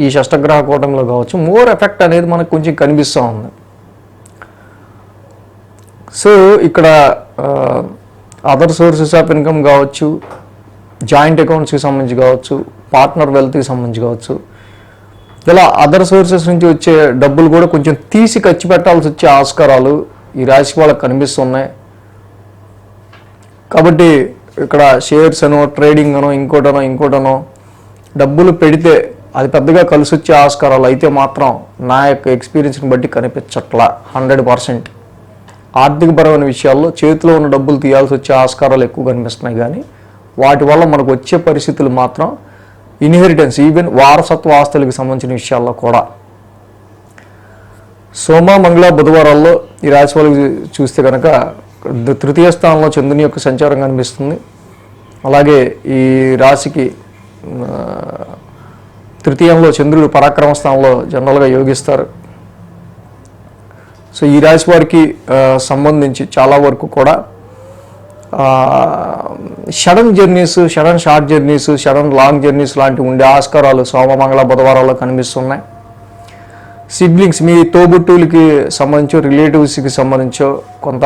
ఈ షష్టగ్రహ కూటమిలో కావచ్చు, మోర్ ఎఫెక్ట్ అనేది మనకు కొంచెం కనిపిస్తూ ఉంది. సో ఇక్కడ అదర్ సోర్సెస్ ఆఫ్ ఇన్కమ్ కావచ్చు, జాయింట్ అకౌంట్స్కి సంబంధించి కావచ్చు, పార్ట్నర్ వెల్త్కి సంబంధించి కావచ్చు, ఇలా అదర్ సోర్సెస్ నుంచి వచ్చే డబ్బులు కూడా కొంచెం తీసి ఖర్చు పెట్టాల్సి వచ్చే ఆస్కారాలు ఈ రాశి వాళ్ళకి కనిపిస్తున్నాయి. కాబట్టి ఇక్కడ షేర్స్ అనో, ట్రేడింగ్ అనో, ఇంకోటనో డబ్బులు పెడితే అది పెద్దగా కలిసి వచ్చే ఆస్కారాలు అయితే మాత్రం నా యొక్క ఎక్స్పీరియన్స్ని బట్టి కనిపించట్లా 100%. ఆర్థికపరమైన విషయాల్లో చేతిలో ఉన్న డబ్బులు తీయాల్సి వచ్చే ఆస్కారాలు ఎక్కువ కనిపిస్తున్నాయి, కానీ వాటి వల్ల మనకు వచ్చే పరిస్థితులు మాత్రం ఇన్హెరిటెన్స్, ఈవెన్ వారసత్వ ఆస్తులకు సంబంధించిన విషయాల్లో కూడా. సోమ, మంగళ, బుధవారాల్లో ఈ రాశి వాళ్ళకి చూస్తే కనుక 3వ స్థానంలో చంద్రుని యొక్క సంచారం కనిపిస్తుంది. అలాగే ఈ రాశికి 3యంలో చంద్రుడు పరాక్రమ స్థానంలో జనరల్గా యోగిస్తారు. సో ఈ రాశి వారికి సంబంధించి చాలా వరకు కూడా sudden journeys, sudden short journeys, sudden long journeys లాంటివి ఉండే ఆస్కారాలు సోమ, మంగళ, బుధవారాల్లో కనిపిస్తున్నాయి. సిబ్లింగ్స్, మీ తోబుట్టువులకి సంబంధించో, రిలేటివ్స్కి సంబంధించో, కొంత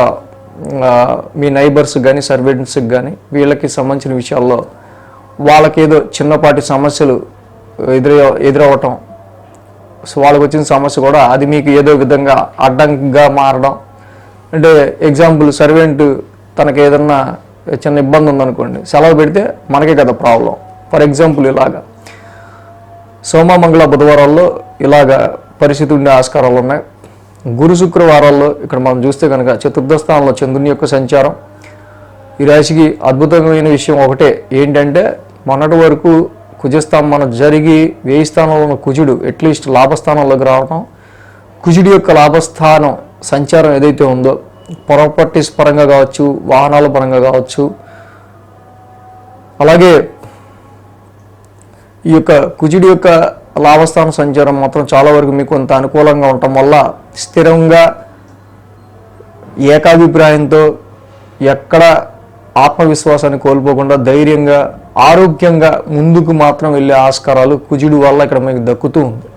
మీ నైబర్స్కి కానీ, సర్వెంట్స్కి కానీ, వీళ్ళకి సంబంధించిన విషయాల్లో వాళ్ళకి ఏదో చిన్నపాటి సమస్యలు ఎదురవ్వటం, సో వాళ్ళకి వచ్చిన సమస్య కూడా అది మీకు ఏదో విధంగా అడ్డంగా మారడం. అంటే ఎగ్జాంపుల్, సర్వెంట్ తనకి ఏదన్నా చిన్న ఇబ్బంది ఉందనుకోండి, సెలవు పెడితే మనకే కదా ప్రాబ్లం. ఫర్ ఎగ్జాంపుల్ ఇలాగా సోమ, మంగళ, బుధవారాల్లో ఇలాగా పరిస్థితి ఉండే ఆస్కారాలు ఉన్నాయి. గురు, శుక్రవారాల్లో ఇక్కడ మనం చూస్తే కనుక 4వ స్థానంలో చంద్రుని యొక్క సంచారం. ఈ రాశికి అద్భుతమైన విషయం ఒకటే ఏంటంటే, మొన్నటి వరకు కుజస్థానం మన జరిగి 1000 స్థానంలో ఉన్న కుజుడు అట్లీస్ట్ లాభస్థానంలోకి రావడం, కుజుడి యొక్క లాభస్థానం సంచారం ఏదైతే ఉందో, ప్రాపర్టీస్ పరంగా కావచ్చు, వాహనాల పరంగా కావచ్చు, అలాగే ఈ యొక్క కుజుడి యొక్క లాభస్థాన సంచారం మాత్రం చాలా వరకు మీకు కొంత అనుకూలంగా ఉండటం వల్ల స్థిరంగా, ఏకాభిప్రాయంతో, ఎక్కడ ఆత్మవిశ్వాసాన్ని కోల్పోకుండా ధైర్యంగా, ఆరోగ్యంగా ముందుకు మాత్రం వెళ్ళే ఆస్కారాలు కుజుడి వల్ల ఇక్కడ మీకు దక్కుతూ ఉంది.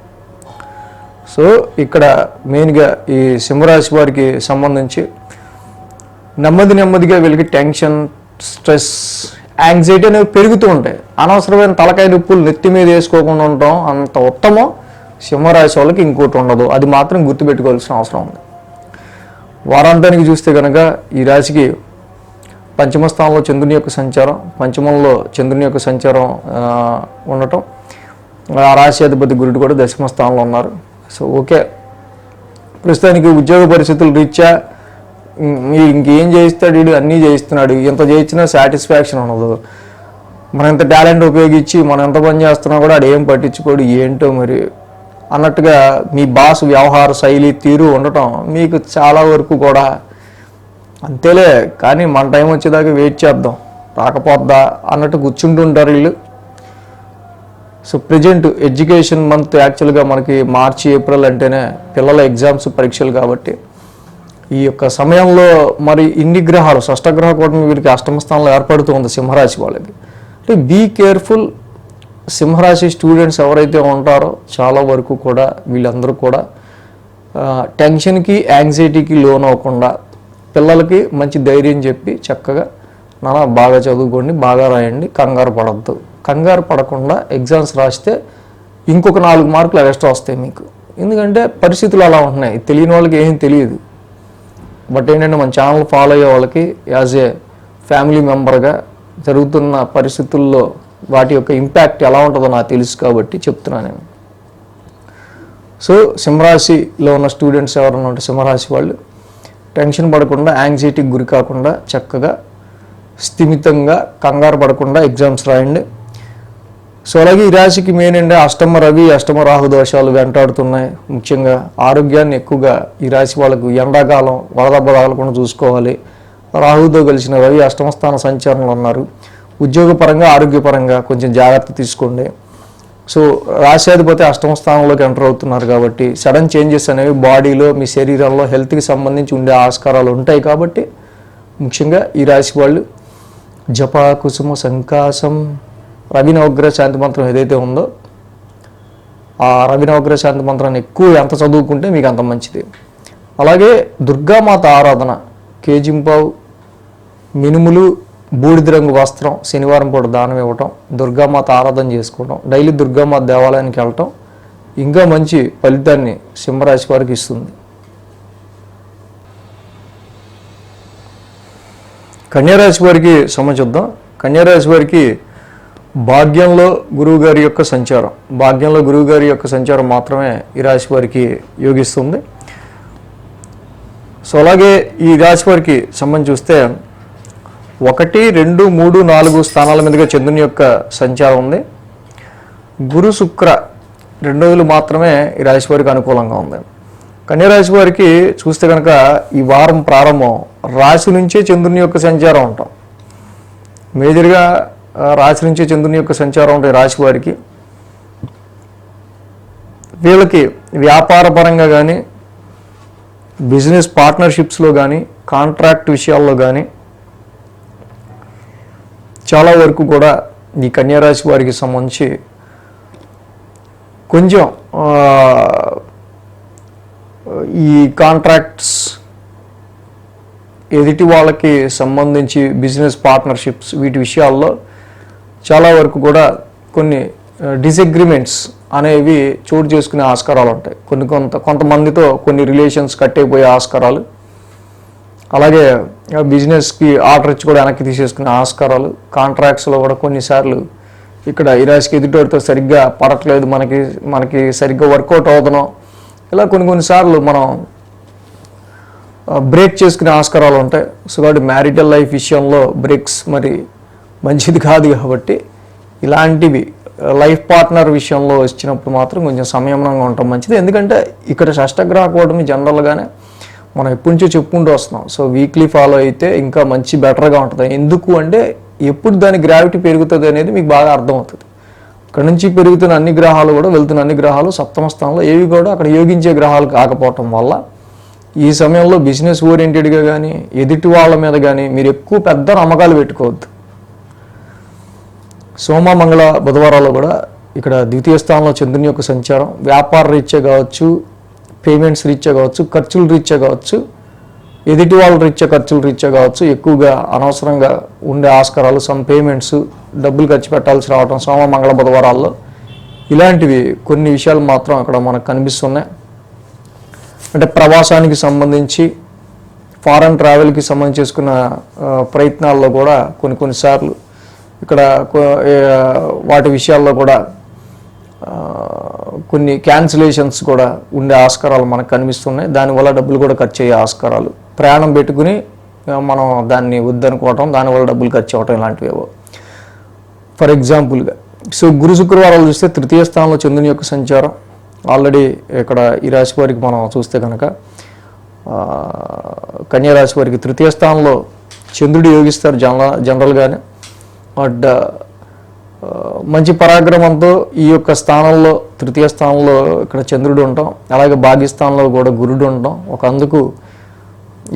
సో ఇక్కడ మెయిన్గా ఈ సింహరాశి వారికి సంబంధించి నెమ్మదిగా వీళ్ళకి టెన్షన్, స్ట్రెస్, యాంగ్జైటీ అనేవి పెరుగుతూ ఉంటాయి. అనవసరమైన తలకాయ నొప్పులు నెత్తి మీద వేసుకోకుండా ఉండటం అంత ఉత్తమం సింహరాశి వాళ్ళకి ఇంకోటి ఉండదు. అది మాత్రం గుర్తుపెట్టుకోవాల్సిన అవసరం ఉంది. వారాంతానికి చూస్తే కనుక ఈ రాశికి పంచమ స్థానంలో చంద్రుని యొక్క సంచారం, పంచమంలో చంద్రుని యొక్క సంచారం ఉండటం, ఆ రాశి అధిపతి గురుడు కూడా దశమ స్థానంలో ఉన్నారు. సో ఓకే, ప్రస్తుతానికి ఉద్యోగ పరిస్థితులు రీత్యా ఇంకేం చేయిస్తాడు వీడు, అన్నీ చేయిస్తున్నాడు, ఎంత చేయించినా సాటిస్ఫాక్షన్ ఉండదు. మనం ఎంత టాలెంట్ ఉపయోగించి మనం ఎంత పని చేస్తున్నా కూడా అది ఏం పట్టించుకోడు, ఏంటో మరి అన్నట్టుగా మీ బాస్ వ్యవహార శైలి తీరు ఉండటం మీకు చాలా వరకు కూడా అంతేలే, కానీ మన టైం వచ్చేదాకా వెయిట్ చేద్దాం, రాకపోద్దా అన్నట్టు కూర్చుంటుంటారు వీళ్ళు. సో ప్రజెంట్ ఎడ్యుకేషన్ మంత్ యాక్చువల్గా మనకి మార్చి, ఏప్రిల్ అంటేనే పిల్లల ఎగ్జామ్స్, పరీక్షలు కాబట్టి ఈ యొక్క సమయంలో మరి ఇన్ని గ్రహాలు, షష్టగ్రహ కూటమి వీరికి అష్టమ స్థానంలో ఏర్పడుతూ ఉంది సింహరాశి వాళ్ళకి. అంటే బీ కేర్ఫుల్. సింహరాశి స్టూడెంట్స్ ఎవరైతే ఉంటారో చాలా వరకు కూడా వీళ్ళందరూ కూడా టెన్షన్కి, యాంగ్జైటీకి లోన్ అవ్వకుండా పిల్లలకి మంచి ధైర్యం చెప్పి చక్కగా నాన్న బాగా చదువుకోండి, బాగా రాయండి, కంగారు పడద్దు, కంగారు పడకుండా ఎగ్జామ్స్ రాస్తే ఇంకొక 4 మార్కులు ఎక్స్ట్రా వస్తాయి మీకు. ఎందుకంటే పరిస్థితులు అలా ఉంటున్నాయి, తెలియని వాళ్ళకి ఏం తెలియదు. బట్ ఏంటంటే మన ఛానల్ ఫాలో అయ్యే వాళ్ళకి యాజ్ ఏ ఫ్యామిలీ మెంబర్గా జరుగుతున్న పరిస్థితుల్లో వాటి యొక్క ఇంపాక్ట్ ఎలా ఉంటుందో నాకు తెలుసు కాబట్టి చెప్తున్నాను నేను. సో సింహరాశిలో ఉన్న స్టూడెంట్స్ ఎవరైనా ఉంటే సింహరాశి వాళ్ళు టెన్షన్ పడకుండా, యాంగ్జైటీకి గురి కాకుండా చక్కగా స్థిమితంగా కంగారు పడకుండా ఎగ్జామ్స్ రాయండి. సో అలాగే ఈ రాశికి మెయిన్ అంటే అష్టమ రవి, అష్టమ రాహు దోషాలు వెంటాడుతున్నాయి. ముఖ్యంగా ఆరోగ్యాన్ని ఎక్కువగా ఈ రాశి వాళ్ళకు ఎండాకాలం వడదెబ్బ తగలకుండా చూసుకోవాలి. రాహుతో కలిసిన రవి అష్టమ స్థాన సంచారంలో ఉన్నారు. ఉద్యోగపరంగా, ఆరోగ్యపరంగా కొంచెం జాగ్రత్త తీసుకోండి. సో రాశ్యాధిపతి అష్టమ స్థానంలోకి ఎంటర్ అవుతున్నారు కాబట్టి సడన్ చేంజెస్ అనేవి బాడీలో, మీ శరీరంలో హెల్త్కి సంబంధించి ఉండే ఆస్కారాలు ఉంటాయి. కాబట్టి ముఖ్యంగా ఈ రాశి వాళ్ళు జప కుసుమ సంకాసం రవి నవగ్రహ శాంతి మంత్రం ఏదైతే ఉందో ఆ రవి నవగ్రహ శాంతి మంత్రాన్ని ఎక్కువ ఎంత చదువుకుంటే మీకు అంత మంచిది. అలాగే దుర్గామాత ఆరాధన, కేజింపావు, మినుములు, బూడిద రంగు వస్త్రం శనివారం పూట దానం ఇవ్వటం, దుర్గామాత ఆరాధన చేసుకోవటం, డైలీ దుర్గామాత దేవాలయానికి వెళ్ళటం ఇంకా మంచి ఫలితాన్ని సింహరాశి వారికి ఇస్తుంది. కన్యారాశి వారికి చూద్దాం. కన్యారాశి వారికి భాగ్యంలో గురువుగారి యొక్క సంచారం, భాగ్యంలో గురువుగారి యొక్క సంచారం మాత్రమే ఈ రాశి వారికి యోగిస్తుంది. సో అలాగే ఈ రాశి వారికి సంబంధించి చూస్తే 1, 2, 3, 4 స్థానాల మీదుగా చంద్రుని యొక్క సంచారం ఉంది. గురు శుక్ర 2 రోజులు మాత్రమే ఈ రాశి వారికి అనుకూలంగా ఉంది. కన్యారాశి వారికి చూస్తే కనుక ఈ వారం ప్రారంభం రాశి నుంచే చంద్రుని యొక్క సంచారం ఉంటాం. మేజర్గా రాశి నుంచే చంద్రుని యొక్క సంచారం ఉంటాయి రాశి వారికి. వీళ్ళకి వ్యాపార పరంగా కానీ, బిజినెస్ పార్ట్నర్షిప్స్లో కానీ, కాంట్రాక్ట్ విషయాల్లో కానీ చాలా వరకు కూడా ఈ కన్యారాశి వారికి సంబంధించి కొంచెం ఈ కాంట్రాక్ట్స్, ఎదుటి వాళ్ళకి సంబంధించి బిజినెస్ పార్ట్నర్షిప్స్, వీటి విషయాల్లో చాలా వరకు కూడా కొన్ని డిసగ్రిమెంట్స్ అనేవి చోటు చేసుకునే ఆస్కారాలు ఉంటాయి. కొంతమందితో కొన్ని రిలేషన్స్ కట్టయిపోయే ఆస్కారాలు, అలాగే బిజినెస్కి ఆర్డర్ ఇచ్చి కూడా వెనక్కి తీసేసుకునే ఆస్కారాలు, కాంట్రాక్ట్స్లో కూడా కొన్నిసార్లు ఇక్కడ ఈ రాశికి ఎదుటితో సరిగ్గా పడట్లేదు, మనకి సరిగ్గా వర్కౌట్ అవుతున్నాం, ఇలా కొన్నిసార్లు మనం బ్రేక్ చేసుకునే ఆస్కారాలు ఉంటాయి. సో కాబట్టి మ్యారిటల్ లైఫ్ విషయంలో బ్రేక్స్ మరి మంచిది కాదు. కాబట్టి ఇలాంటివి లైఫ్ పార్ట్నర్ విషయంలో వచ్చినప్పుడు మాత్రం కొంచెం సంయమనంగా ఉండటం మంచిది. ఎందుకంటే ఇక్కడ షష్టగ్రహ కూటమి జనరల్గానే మనం ఎప్పటి నుంచో చెప్పుకుంటూ వస్తున్నాం. సో వీక్లీ ఫాలో అయితే ఇంకా మంచి బెటర్గా ఉంటుంది. ఎందుకు అంటే ఎప్పుడు దాని గ్రావిటీ పెరుగుతుంది అనేది మీకు బాగా అర్థమవుతుంది. ఇక్కడ నుంచి పెరుగుతున్న అన్ని గ్రహాలు కూడా, వెళ్తున్న అన్ని గ్రహాలు సప్తమ స్థానంలో ఏవి కూడా అక్కడ యోగించే గ్రహాలు కాకపోవటం వల్ల ఈ సమయంలో బిజినెస్ ఓరియంటెడ్గా కానీ, ఎదుటి వాళ్ళ మీద కానీ మీరు ఎక్కువ పెద్ద నమ్మకాలు పెట్టుకోవద్దు. సోమ, మంగళ, బుధవారాలు కూడా ఇక్కడ ద్వితీయ స్థానంలో చంద్రుని యొక్క సంచారం వ్యాపార రీత్యా కావచ్చు, పేమెంట్స్ రీత్యా కావచ్చు, ఖర్చులు రీత్యా కావచ్చు, ఎదుటి వాళ్ళ రీత్యా ఖర్చులు రీత్యా కావచ్చు, ఎక్కువగా అనవసరంగా ఉండే ఆస్కారాలు, సమ్ పేమెంట్స్, డబ్బులు ఖర్చు పెట్టాల్సి రావడం సోమ మంగళ బుధవారాల్లో, ఇలాంటివి కొన్ని విషయాలు మాత్రం అక్కడ మనకు కనిపిస్తున్నాయి. అంటే ప్రవాసానికి సంబంధించి, ఫారెన్ ట్రావెల్కి సంబంధించి చేసుకున్న ప్రయత్నాల్లో కూడా కొన్నిసార్లు ఇక్కడ వాటి విషయాల్లో కూడా కొన్ని క్యాన్సిలేషన్స్ కూడా ఉండే ఆస్కారాలు మనకు కనిపిస్తున్నాయి. దానివల్ల డబ్బులు కూడా ఖర్చు అయ్యే ఆస్కారాలు, ప్రయాణం పెట్టుకుని మనం దాన్ని వద్దనుకోవటం, దానివల్ల డబ్బులు ఖర్చు అవ్వటం, ఇలాంటివి ఏవో. ఫర్ ఎగ్జాంపుల్గా సో గురు శుక్రవారాలు చూస్తే తృతీయ స్థానంలో చంద్రుని యొక్క సంచారం. ఆల్రెడీ ఇక్కడ ఈ రాశి వారికి మనం చూస్తే కనుక కన్యా రాశి వారికి తృతీయ స్థానంలో చంద్రుడు యోగిస్తారు జనరల్గానే. బట్ మంచి పరాక్రమంతో ఈ యొక్క స్థానంలో, తృతీయ స్థానంలో ఇక్కడ చంద్రుడు ఉండటం, అలాగే భాగ్యస్థానంలో కూడా గురుడు ఉండటం, ఒక అందుకు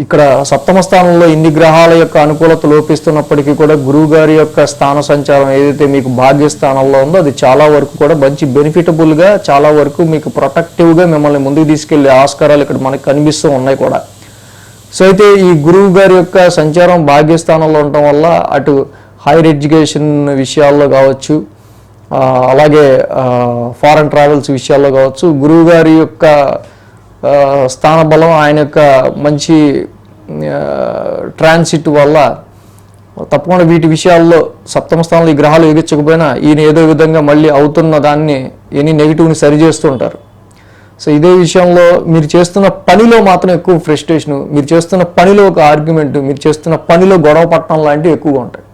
ఇక్కడ సప్తమ స్థానంలో ఇన్ని గ్రహాల యొక్క అనుకూలత లోపిస్తున్నప్పటికీ కూడా గురువు గారి యొక్క స్థాన సంచారం ఏదైతే మీకు భాగ్యస్థానంలో ఉందో అది చాలా వరకు కూడా మంచి బెనిఫిటబుల్గా, చాలా వరకు మీకు ప్రొటెక్టివ్గా మిమ్మల్ని ముందుకు తీసుకెళ్లే ఆస్కారాలు ఇక్కడ మనకు కనిపిస్తూ ఉన్నాయి కూడా. సో అయితే ఈ గురువు గారి యొక్క సంచారం భాగ్యస్థానంలో ఉండటం వల్ల అటు హైయర్ ఎడ్యుకేషన్ విషయాల్లో కావచ్చు, అలాగే ఫారెన్ ట్రావెల్స్ విషయాల్లో కావచ్చు, గురువు గారి యొక్క స్థానబలం, ఆయన యొక్క మంచి ట్రాన్సిట్ వల్ల తప్పకుండా వీటి విషయాల్లో సప్తమ స్థానంలో ఈ గ్రహాలు యోగించకపోయినా ఈయన ఏదో విధంగా మళ్ళీ అవుతున్న దాన్ని ఎనీ నెగిటివ్ని సరిచేస్తూ ఉంటారు. సో ఇదే విషయంలో మీరు చేస్తున్న పనిలో మాత్రం ఎక్కువ ఫ్రస్ట్రేషను, మీరు చేస్తున్న పనిలో ఒక ఆర్గ్యుమెంట్, మీరు చేస్తున్న పనిలో గొడవ పట్టడం లాంటివి ఎక్కువగా ఉంటాయి.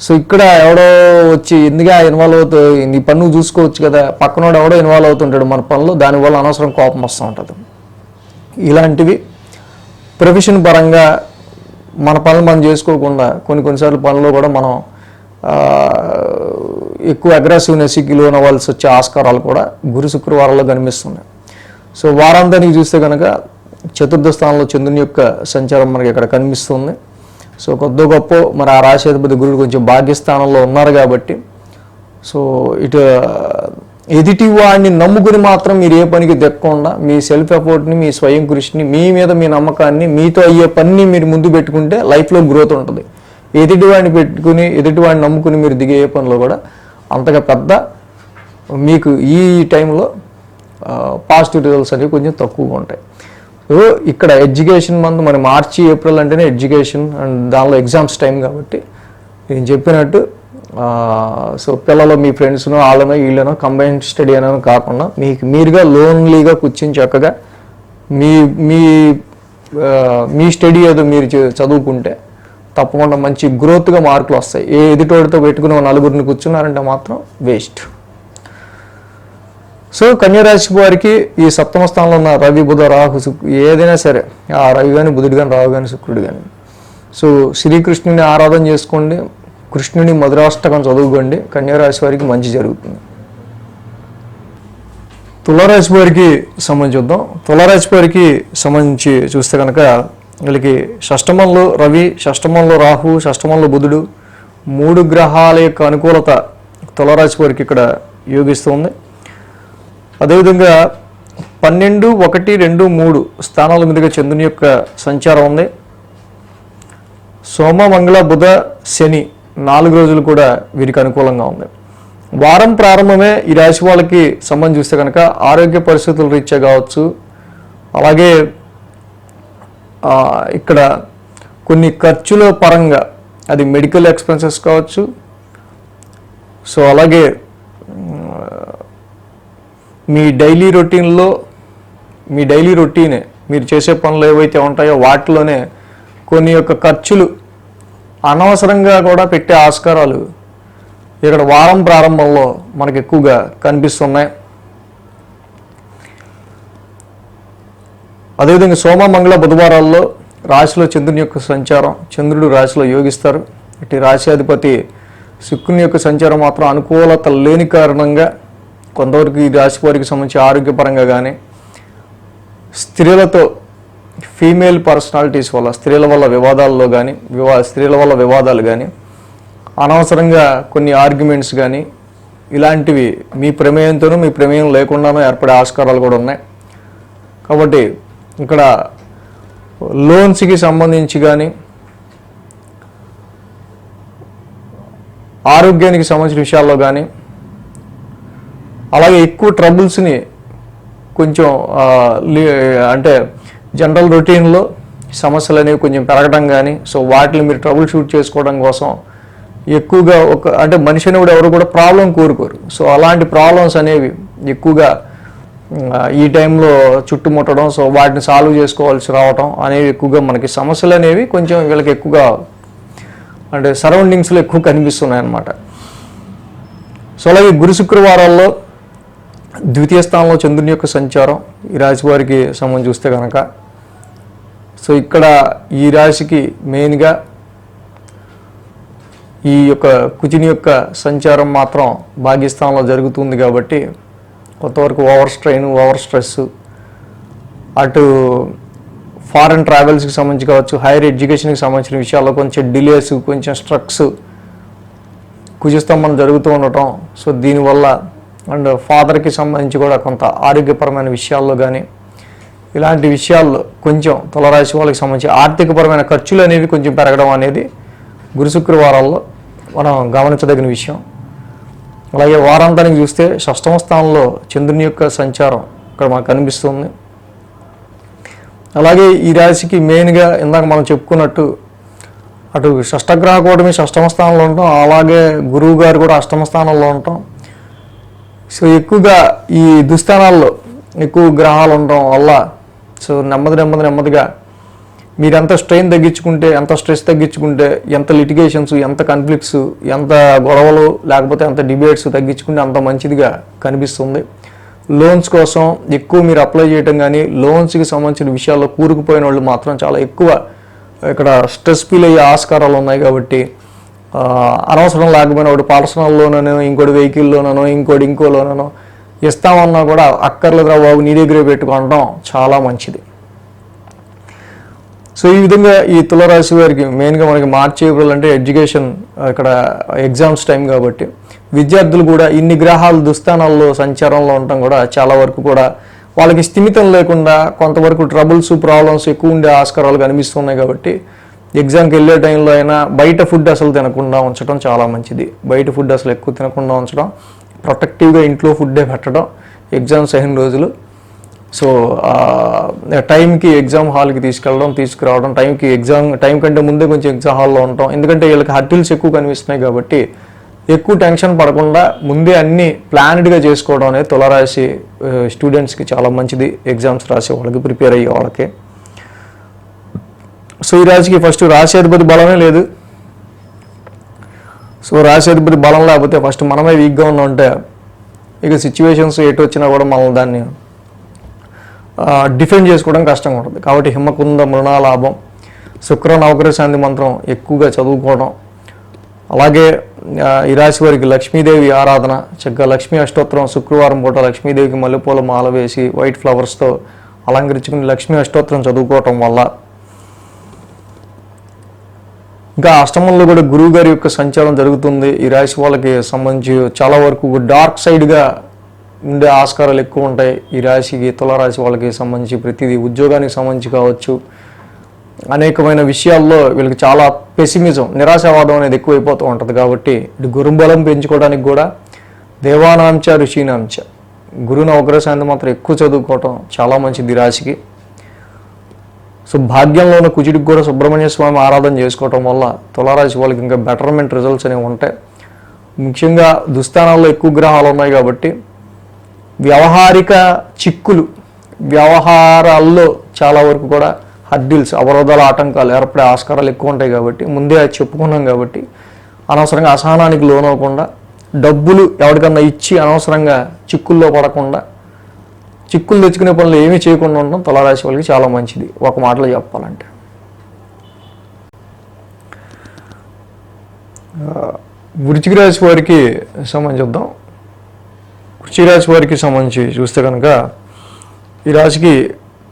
సో ఇక్కడ ఎవడో వచ్చి ఎందుగా ఇన్వాల్వ్ అవుతూ నీ పన్ను చూసుకోవచ్చు కదా, పక్కనోడు ఎవడో ఇన్వాల్వ్ అవుతుంటాడు మన పనిలో, దానివల్ల అనవసరం కోపం వస్తూ ఉంటుంది. ఇలాంటివి ప్రొఫెషన్ పరంగా మన పనులు మనం చేసుకోకుండా కొన్నిసార్లు పనుల్లో కూడా మనం ఎక్కువ అగ్రెసివ్నెస్కి లోనవ్వాల్సి వచ్చే ఆస్కారాలు కూడా గురు శుక్రవారాల్లో కనిపిస్తున్నాయి. సో వారాంతానికి చూస్తే కనుక చతుర్థ స్థానంలో చంద్రుని యొక్క సంచారం మనకి ఇక్కడ కనిపిస్తుంది. సో కొద్ది గొప్ప మరి ఆ రాశిధిపతి గురుడు కొంచెం భాగ్యస్థానంలో ఉన్నారు కాబట్టి, సో ఇటు ఎదుటి వాడిని నమ్ముకుని మాత్రం మీరు ఏ పనికి దక్కకుండా మీ సెల్ఫ్ ఎఫర్ట్ని, మీ స్వయం కృషిని, మీ మీద మీ నమ్మకాన్ని, మీతో అయ్యే పనిని మీరు ముందు పెట్టుకుంటే లైఫ్లో గ్రోత్ ఉంటుంది. ఎదుటివాడిని పెట్టుకుని, ఎదుటివాడిని నమ్ముకుని మీరు దిగే ఏ పనిలో కూడా అంతగా పెద్ద మీకు ఈ టైంలో పాజిటివ్ రిజల్ట్స్ అనేవి కొంచెం తక్కువగా ఉంటాయి. సో ఇక్కడ ఎడ్యుకేషన్ మంత్, మన మార్చి ఏప్రిల్ అంటేనే ఎడ్యుకేషన్ అండ్ దానిలో ఎగ్జామ్స్ టైం కాబట్టి నేను చెప్పినట్టు సో పిల్లలు మీ ఫ్రెండ్స్నో వాళ్ళనో వీళ్ళనో కంబైన్డ్ స్టడీ అనో కాకుండా మీకు మీరుగా లోన్లీగా కూర్చొని చక్కగా మీ మీ మీ స్టడీ ఏదో మీరు చదువుకుంటే తప్పకుండా మంచి గ్రోత్గా మార్కులు వస్తాయి. ఏ ఎదుటోడితో పెట్టుకుని నలుగురిని కూర్చున్నారంటే మాత్రం వేస్ట్. సో కన్యారాశి వారికి ఈ సప్తమ స్థానంలో ఉన్న రవి, బుధ, రాహు, ఏదైనా సరే, ఆ రవి కానీ, బుధుడు కానీ, రాహు కానీ, శుక్రుడు కానీ, సో శ్రీకృష్ణుని ఆరాధన చేసుకోండి, కృష్ణుని మధురాష్టకం చదువుకోండి, కన్యారాశి వారికి మంచి జరుగుతుంది. తులారాశి వారికి సంబంధించి చూద్దాం. తులారాశి వారికి సంబంధించి చూస్తే కనుక వీళ్ళకి షష్టమంలో రవి, షష్టమంలో రాహు, షష్టమంలో బుధుడు, 3 గ్రహాల యొక్క అనుకూలత తులారాశి వారికి ఇక్కడ యోగిస్తుంది. అదేవిధంగా 12, 1, 2, 3 స్థానాల మీదుగా చంద్రుని యొక్క సంచారం ఉంది. సోమ, మంగళ, బుధ, శని 4 రోజులు కూడా వీరికి అనుకూలంగా ఉంది. వారం ప్రారంభమే ఈ రాశి వాళ్ళకి సంబంధించి చూస్తే కనుక ఆరోగ్య పరిస్థితుల రీత్యా కావచ్చు, అలాగే ఇక్కడ కొన్ని ఖర్చుల పరంగా అది మెడికల్ ఎక్స్పెన్సెస్ కావచ్చు, సో అలాగే మీ డైలీ రొటీనే మీరు చేసే పనులు ఏవైతే ఉంటాయో వాటిలోనే కొన్ని యొక్క ఖర్చులు అనవసరంగా కూడా పెట్టే ఆస్కారాలు ఇక్కడ వారం ప్రారంభంలో మనకు ఎక్కువగా కనిపిస్తున్నాయి. అదేవిధంగా సోమ, మంగళ, బుధవారాల్లో రాశిలో చంద్రుని యొక్క సంచారం, చంద్రుడు రాశిలో యోగిస్తారు. ఇటు రాశ్యాధిపతి శుక్రుని యొక్క సంచారం మాత్రం అనుకూలత లేని కారణంగా కొంతవరకు ఈ రాశి వారికి సంబంధించి ఆరోగ్యపరంగా కానీ, స్త్రీలతో ఫీమేల్ పర్సనాలిటీస్ వల్ల, స్త్రీల వల్ల వివాదాలు కానీ, అనవసరంగా కొన్ని ఆర్గ్యుమెంట్స్ కానీ, ఇలాంటివి మీ ప్రమేయంతోనూ మీ ప్రమేయం లేకుండానూ ఏర్పడే ఆస్కారాలు కూడా ఉన్నాయి. కాబట్టి ఇక్కడ లోన్స్కి సంబంధించి కానీ ఆరోగ్యానికి సంబంధించిన విషయాల్లో కానీ అలాగే ఎక్కువ ట్రబుల్స్ని కొంచెం అంటే జనరల్ రొటీన్లో సమస్యలు అనేవి కొంచెం పెరగడం కానీ సో వాటిని మీరు ట్రబుల్ షూట్ చేసుకోవడం కోసం ఎక్కువగా అంటే మనిషి అనేవాడు ఎవరు కూడా ప్రాబ్లం కోరుకోరు. సో అలాంటి ప్రాబ్లమ్స్ అనేవి ఎక్కువగా ఈ టైంలో చుట్టుముట్టడం, సో వాటిని సాల్వ్ చేసుకోవాల్సి రావడం అనేవి ఎక్కువగా మనకి సమస్యలు అనేవి కొంచెం వీళ్ళకి ఎక్కువగా అంటే సరౌండింగ్స్లో ఎక్కువ కనిపిస్తున్నాయి అన్నమాట. సో అలాగే గురు శుక్రవారాల్లో ద్వితీయ స్థానంలో చంద్రుని యొక్క సంచారం ఈ రాశి వారికి సంబంధించి చూస్తే కనుక సో ఇక్కడ ఈ రాశికి మెయిన్గా ఈ యొక్క కుజుని యొక్క సంచారం మాత్రం భాగ్యస్థానంలో జరుగుతుంది కాబట్టి కొంతవరకు ఓవర్ స్ట్రెయిన్, ఓవర్ స్ట్రెస్, అటు ఫారెన్ ట్రావెల్స్కి సంబంధించి కావచ్చు, హైయర్ ఎడ్యుకేషన్కి సంబంధించిన విషయాల్లో కొంచెం డిలేస్, కొంచెం స్ట్రక్స్ కుజస్తంభం జరుగుతూ ఉండటం. సో దీనివల్ల అండ్ ఫాదర్కి సంబంధించి కూడా కొంత ఆరోగ్యపరమైన విషయాల్లో కానీ ఇలాంటి విషయాల్లో కొంచెం తులారాశి వాళ్ళకి సంబంధించి ఆర్థికపరమైన ఖర్చులు అనేవి కొంచెం పెరగడం అనేది గురు శుక్రవారాల్లో మనం గమనించదగిన విషయం. అలాగే వారాంతానికి చూస్తే షష్టమ స్థానంలో చంద్రుని యొక్క సంచారం ఇక్కడ మనకు కనిపిస్తుంది. అలాగే ఈ రాశికి మెయిన్గా ఇందాక మనం చెప్పుకున్నట్టు అటు షష్టగ్రహ కూటమి షష్టమ స్థానంలో ఉంటాం, అలాగే గురువు గారు కూడా అష్టమ స్థానంలో ఉంటాం. సో ఎక్కువగా ఈ దుస్థానాల్లో ఎక్కువ గ్రహాలు ఉండటం వల్ల సో నెమ్మదిగా మీరు ఎంత స్ట్రెయిన్ తగ్గించుకుంటే, ఎంత స్ట్రెస్ తగ్గించుకుంటే, ఎంత లిటిగేషన్స్, ఎంత కాన్ఫ్లిక్ట్స్, ఎంత గొడవలు లేకపోతే ఎంత డిబేట్స్ తగ్గించుకుంటే అంత మంచిదిగా కనిపిస్తుంది. లోన్స్ కోసం ఎక్కువ మీరు అప్లై చేయడం కానీ లోన్స్కి సంబంధించిన విషయాల్లో కూరుకుపోయిన వాళ్ళు మాత్రం చాలా ఎక్కువ ఇక్కడ స్ట్రెస్ ఫీల్ అయ్యే ఆస్కారాలు ఉన్నాయి. కాబట్టి అనవసరం లేకపోయినా ఒకటి పర్సనల్ లోనో, ఇంకోటి వెహికల్లోనో, ఇంకో లోనో ఇస్తామన్నా కూడా అక్కర్లేదురా బాబు నీ దగ్గరే పెట్టుకోవడం చాలా మంచిది. సో ఈ విధంగా ఈ తులారాశి వారికి మెయిన్గా మనకి మార్చి, ఏప్రిల్ అంటే ఎడ్యుకేషన్ ఇక్కడ ఎగ్జామ్స్ టైం కాబట్టి విద్యార్థులు కూడా ఇన్ని గ్రహాలు దుస్థానాల్లో సంచారంలో ఉండటం కూడా చాలా వరకు కూడా వాళ్ళకి స్థిమితం లేకుండా కొంతవరకు ట్రబుల్స్, ప్రాబ్లమ్స్ ఎక్కువ ఉండే ఆస్కారాలు కనిపిస్తున్నాయి. కాబట్టి ఎగ్జామ్కి వెళ్ళే టైంలో అయినా బయట ఫుడ్ అసలు తినకుండా ఉంచడం చాలా మంచిది. బయట ఫుడ్ అసలు ఎక్కువ తినకుండా ఉంచడం, ప్రొటెక్టివ్గా ఇంట్లో ఫుడ్డే పెట్టడం ఎగ్జామ్స్ అయిన రోజులు. సో టైంకి ఎగ్జామ్ హాల్కి తీసుకురావడం, టైం కంటే ముందే కొంచెం ఎగ్జామ్ హాల్లో ఉండటం. ఎందుకంటే వీళ్ళకి హర్టిల్స్ ఎక్కువ కనిపిస్తున్నాయి కాబట్టి ఎక్కువ టెన్షన్ పడకుండా ముందే అన్ని ప్లాన్డ్గా చేసుకోవడం అనేది తులారాశి స్టూడెంట్స్కి చాలా మంచిది. ఎగ్జామ్స్ రాసే వాళ్ళకి, ప్రిపేర్ అయ్యే వాళ్ళకి. సో ఈ రాశికి ఫస్ట్ రాశి అధిపతి బలమే లేదు. సో రాశి అధిపతి బలం లేకపోతే ఫస్ట్ మనమే వీక్గా ఉంటే ఇక సిచ్యువేషన్స్ ఎటు వచ్చినా కూడా మనం దాన్ని డిఫెండ్ చేసుకోవడం కష్టంగా ఉంటుంది. కాబట్టి హిమకుంద మృణాలాభం, శుక్ర నవగ్రహ శాంతి మంత్రం ఎక్కువగా చదువుకోవడం, అలాగే ఈ రాశి వారికి లక్ష్మీదేవి ఆరాధన, చక్కగా లక్ష్మీ అష్టోత్తరం శుక్రవారం పూట లక్ష్మీదేవికి మల్లెపూల మాల వేసి వైట్ ఫ్లవర్స్తో అలంకరించుకుని లక్ష్మీ అష్టోత్తరం చదువుకోవటం వల్ల, ఇంకా అష్టమంలో కూడా గురువు గారి యొక్క సంచారం జరుగుతుంది. ఈ రాశి వాళ్ళకి సంబంధించి చాలా వరకు డార్క్ సైడ్గా ఉండే ఆస్కారాలు ఎక్కువ ఉంటాయి. ఈ రాశికి తులారాశి వాళ్ళకి సంబంధించి ప్రతిదీ ఉద్యోగానికి సంబంధించి కావచ్చు, అనేకమైన విషయాల్లో వీళ్ళకి చాలా పెసిమిజం, నిరాశావాదం అనేది ఎక్కువైపోతూ ఉంటుంది. కాబట్టి ఇటు గురుబలం పెంచుకోవడానికి కూడా దేవానాంచ ఋషీనాంచ గురు నవగ్రహ శాంతి మాత్రం ఎక్కువ చదువుకోవటం చాలా మంచిది రాశికి. సో భాగ్యంలో ఉన్న కుజుడికి కూడా సుబ్రహ్మణ్య స్వామి ఆరాధన చేసుకోవటం వల్ల తులారాశి వాళ్ళకి ఇంకా బెటర్మెంట్ రిజల్ట్స్ అనేవి ఉంటాయి. ముఖ్యంగా దుస్థానాల్లో ఎక్కువ గ్రహాలు ఉన్నాయి కాబట్టి వ్యవహారిక చిక్కులు, వ్యవహారాల్లో చాలా వరకు కూడా హర్డిల్స్, అవరోధాల ఆటంకాలు ఏర్పడే ఆస్కారాలు ఎక్కువ ఉంటాయి. కాబట్టి ముందే అది చెప్పుకున్నాం. కాబట్టి అనవసరంగా అసహనానికి లోనవ్వకుండా, డబ్బులు ఎవరికన్నా ఇచ్చి అనవసరంగా చిక్కుల్లో పడకుండా, చిక్కులు తెచ్చుకునే పనులు ఏమీ చేయకుండా ఉండడం తులారాశి వాళ్ళకి చాలా మంచిది ఒక మాటలో చెప్పాలంటే. వృశ్చిక రాశి వారికి సంబంధించి చూద్దాం. వృశ్చిక రాశి వారికి సంబంధించి చూస్తే కనుక ఈ రాశికి